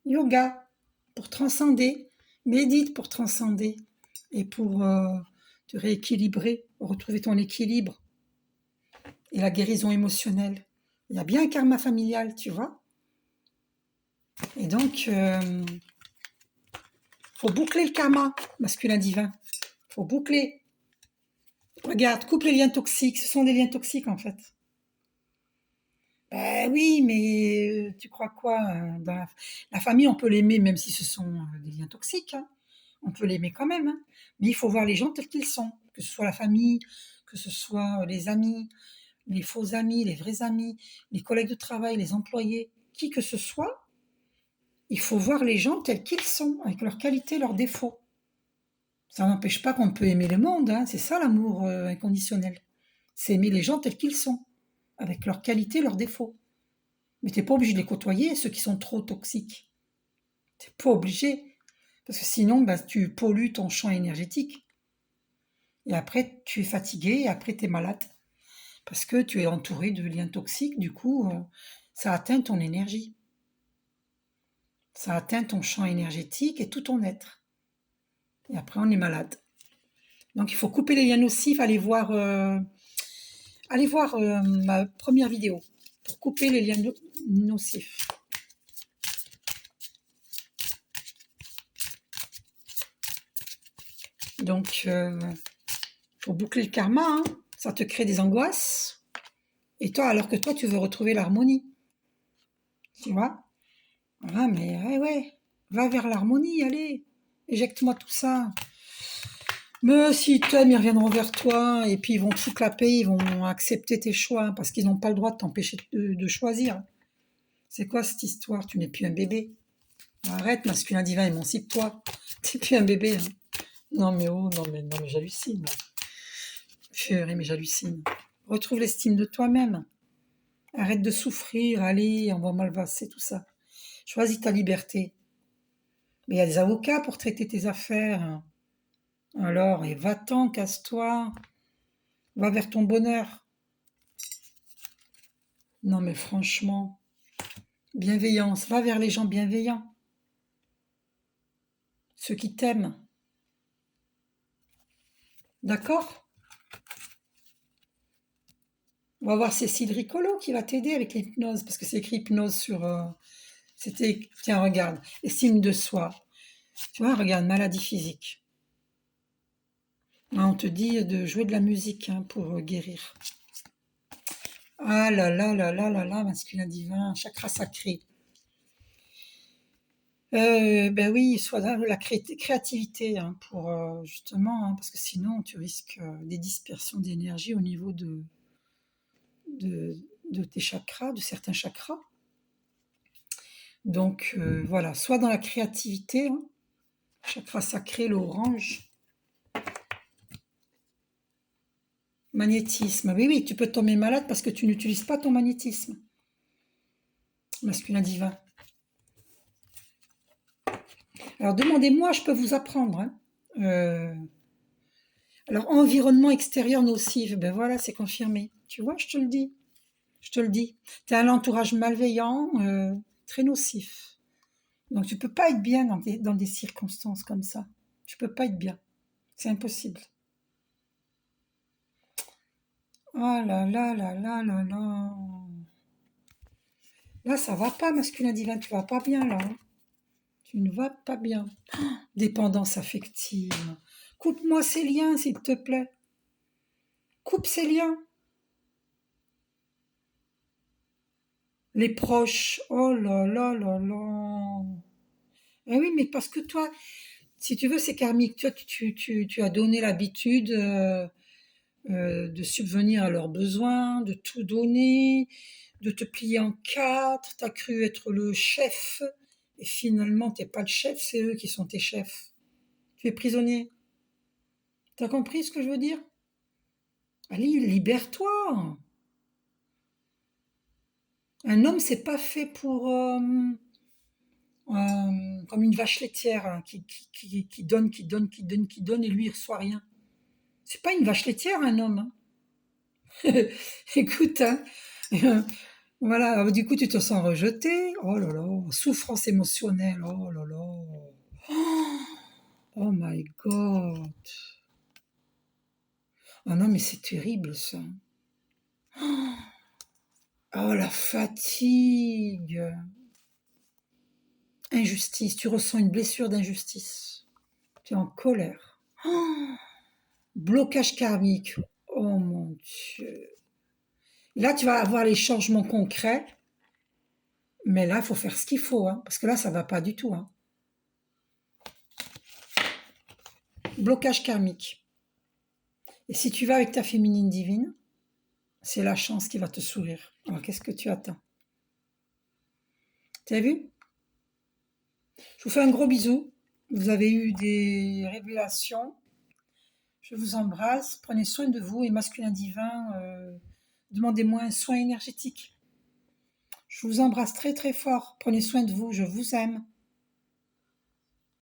yoga pour transcender. Médite pour transcender et pour te rééquilibrer, retrouver ton équilibre et la guérison émotionnelle. Il y a bien un karma familial, tu vois. Et donc, faut boucler le karma masculin divin. Faut boucler. Regarde, coupe les liens toxiques. Ce sont des liens toxiques en fait. Ben oui, mais tu crois quoi? Dans la famille, on peut l'aimer même si ce sont des liens toxiques. Hein. On peut l'aimer quand même. Hein. Mais il faut voir les gens tels qu'ils sont. Que ce soit la famille, que ce soit les amis, les faux amis, les vrais amis, les collègues de travail, les employés, qui que ce soit. Il faut voir les gens tels qu'ils sont, avec leurs qualités, leurs défauts. Ça n'empêche pas qu'on peut aimer le monde. Hein. C'est ça l'amour inconditionnel. C'est aimer les gens tels qu'ils sont, avec leurs qualités, leurs défauts. Mais tu n'es pas obligé de les côtoyer, ceux qui sont trop toxiques. Tu n'es pas obligé. Parce que sinon, bah, tu pollues ton champ énergétique. Et après, tu es fatigué et après, tu es malade. Parce que tu es entouré de liens toxiques. Du coup, ça atteint ton énergie. Ça atteint ton champ énergétique et tout ton être. Et après, on est malade. Donc il faut couper les liens nocifs, allez voir ma première vidéo pour couper les liens nocifs. Donc, pour boucler le karma, hein, ça te crée des angoisses. Et toi, alors que toi, tu veux retrouver l'harmonie. Tu vois? Ah, mais ouais, va vers l'harmonie, allez. Éjecte-moi tout ça. Mais si t'aimes, ils reviendront vers toi et puis ils vont tout clapper, ils vont accepter tes choix parce qu'ils n'ont pas le droit de t'empêcher de choisir. C'est quoi cette histoire? Tu n'es plus un bébé. Arrête, masculin divin, émancipe-toi. T'es plus un bébé. Hein. Non mais oh, non mais j'hallucine. Purée, mais j'hallucine. Retrouve l'estime de toi-même. Arrête de souffrir, allez, on va malvasser tout ça. Choisis ta liberté. Mais il y a des avocats pour traiter tes affaires. Alors, et va-t'en, casse-toi. Va vers ton bonheur. Non mais franchement, bienveillance, va vers les gens bienveillants. Ceux qui t'aiment. D'accord? On va voir Cécile Ricolo qui va t'aider avec l'hypnose, parce que c'est écrit hypnose sur... c'était... Tiens, regarde, estime de soi. Tu vois, regarde, maladie physique. On te dit de jouer de la musique hein, pour guérir. Ah là là là là là là, masculin divin, chakra sacré. Ben oui, soit dans la créativité hein, pour justement, hein, parce que sinon tu risques des dispersions d'énergie au niveau de, de tes chakras, de certains chakras. Donc voilà, soit dans la créativité, hein, chakra sacré, l'orange, magnétisme. Oui, oui, tu peux tomber malade parce que tu n'utilises pas ton magnétisme, masculin divin. Alors demandez-moi, je peux vous apprendre. Hein. Alors environnement extérieur nocif, ben voilà, c'est confirmé. Tu vois, je te le dis. Je te le dis. Tu as un entourage malveillant, très nocif. Donc tu peux pas être bien dans des circonstances comme ça. Tu peux pas être bien. C'est impossible. Oh là là là là là là. Là, ça va pas, masculin divin. Tu vas pas bien là. Hein. Tu ne vas pas bien. Dépendance affective. Coupe-moi ces liens, s'il te plaît. Coupe ces liens. Les proches. Oh là là là là. Eh oui, mais parce que toi, si tu veux, c'est karmique. Toi, tu as donné l'habitude de subvenir à leurs besoins, de tout donner, de te plier en quatre. Tu as cru être le chef. Et finalement, tu n'es pas le chef, c'est eux qui sont tes chefs. Tu es prisonnier. T'as compris ce que je veux dire? Allez, libère-toi. Un homme, c'est pas fait pour comme une vache laitière hein, qui donne, qui donne, qui donne, qui donne, et lui il reçoit rien. C'est pas une vache laitière un homme. Hein. Écoute, hein, voilà, alors, du coup tu te sens rejeté. Oh là là, souffrance émotionnelle. Oh là là. Oh my God. Oh non mais c'est terrible ça. Oh la fatigue. Injustice, tu ressens une blessure d'injustice. Tu es en colère. Blocage karmique. Oh mon Dieu. Là, tu vas avoir les changements concrets, mais là, il faut faire ce qu'il faut, hein, parce que là, ça va pas du tout. Hein. Blocage karmique. Et si tu vas avec ta féminine divine, c'est la chance qui va te sourire. Alors, qu'est-ce que tu attends? Tu as vu? Je vous fais un gros bisou. Vous avez eu des révélations. Je vous embrasse. Prenez soin de vous et masculin divin, demandez-moi un soin énergétique. Je vous embrasse très très fort. Prenez soin de vous. Je vous aime.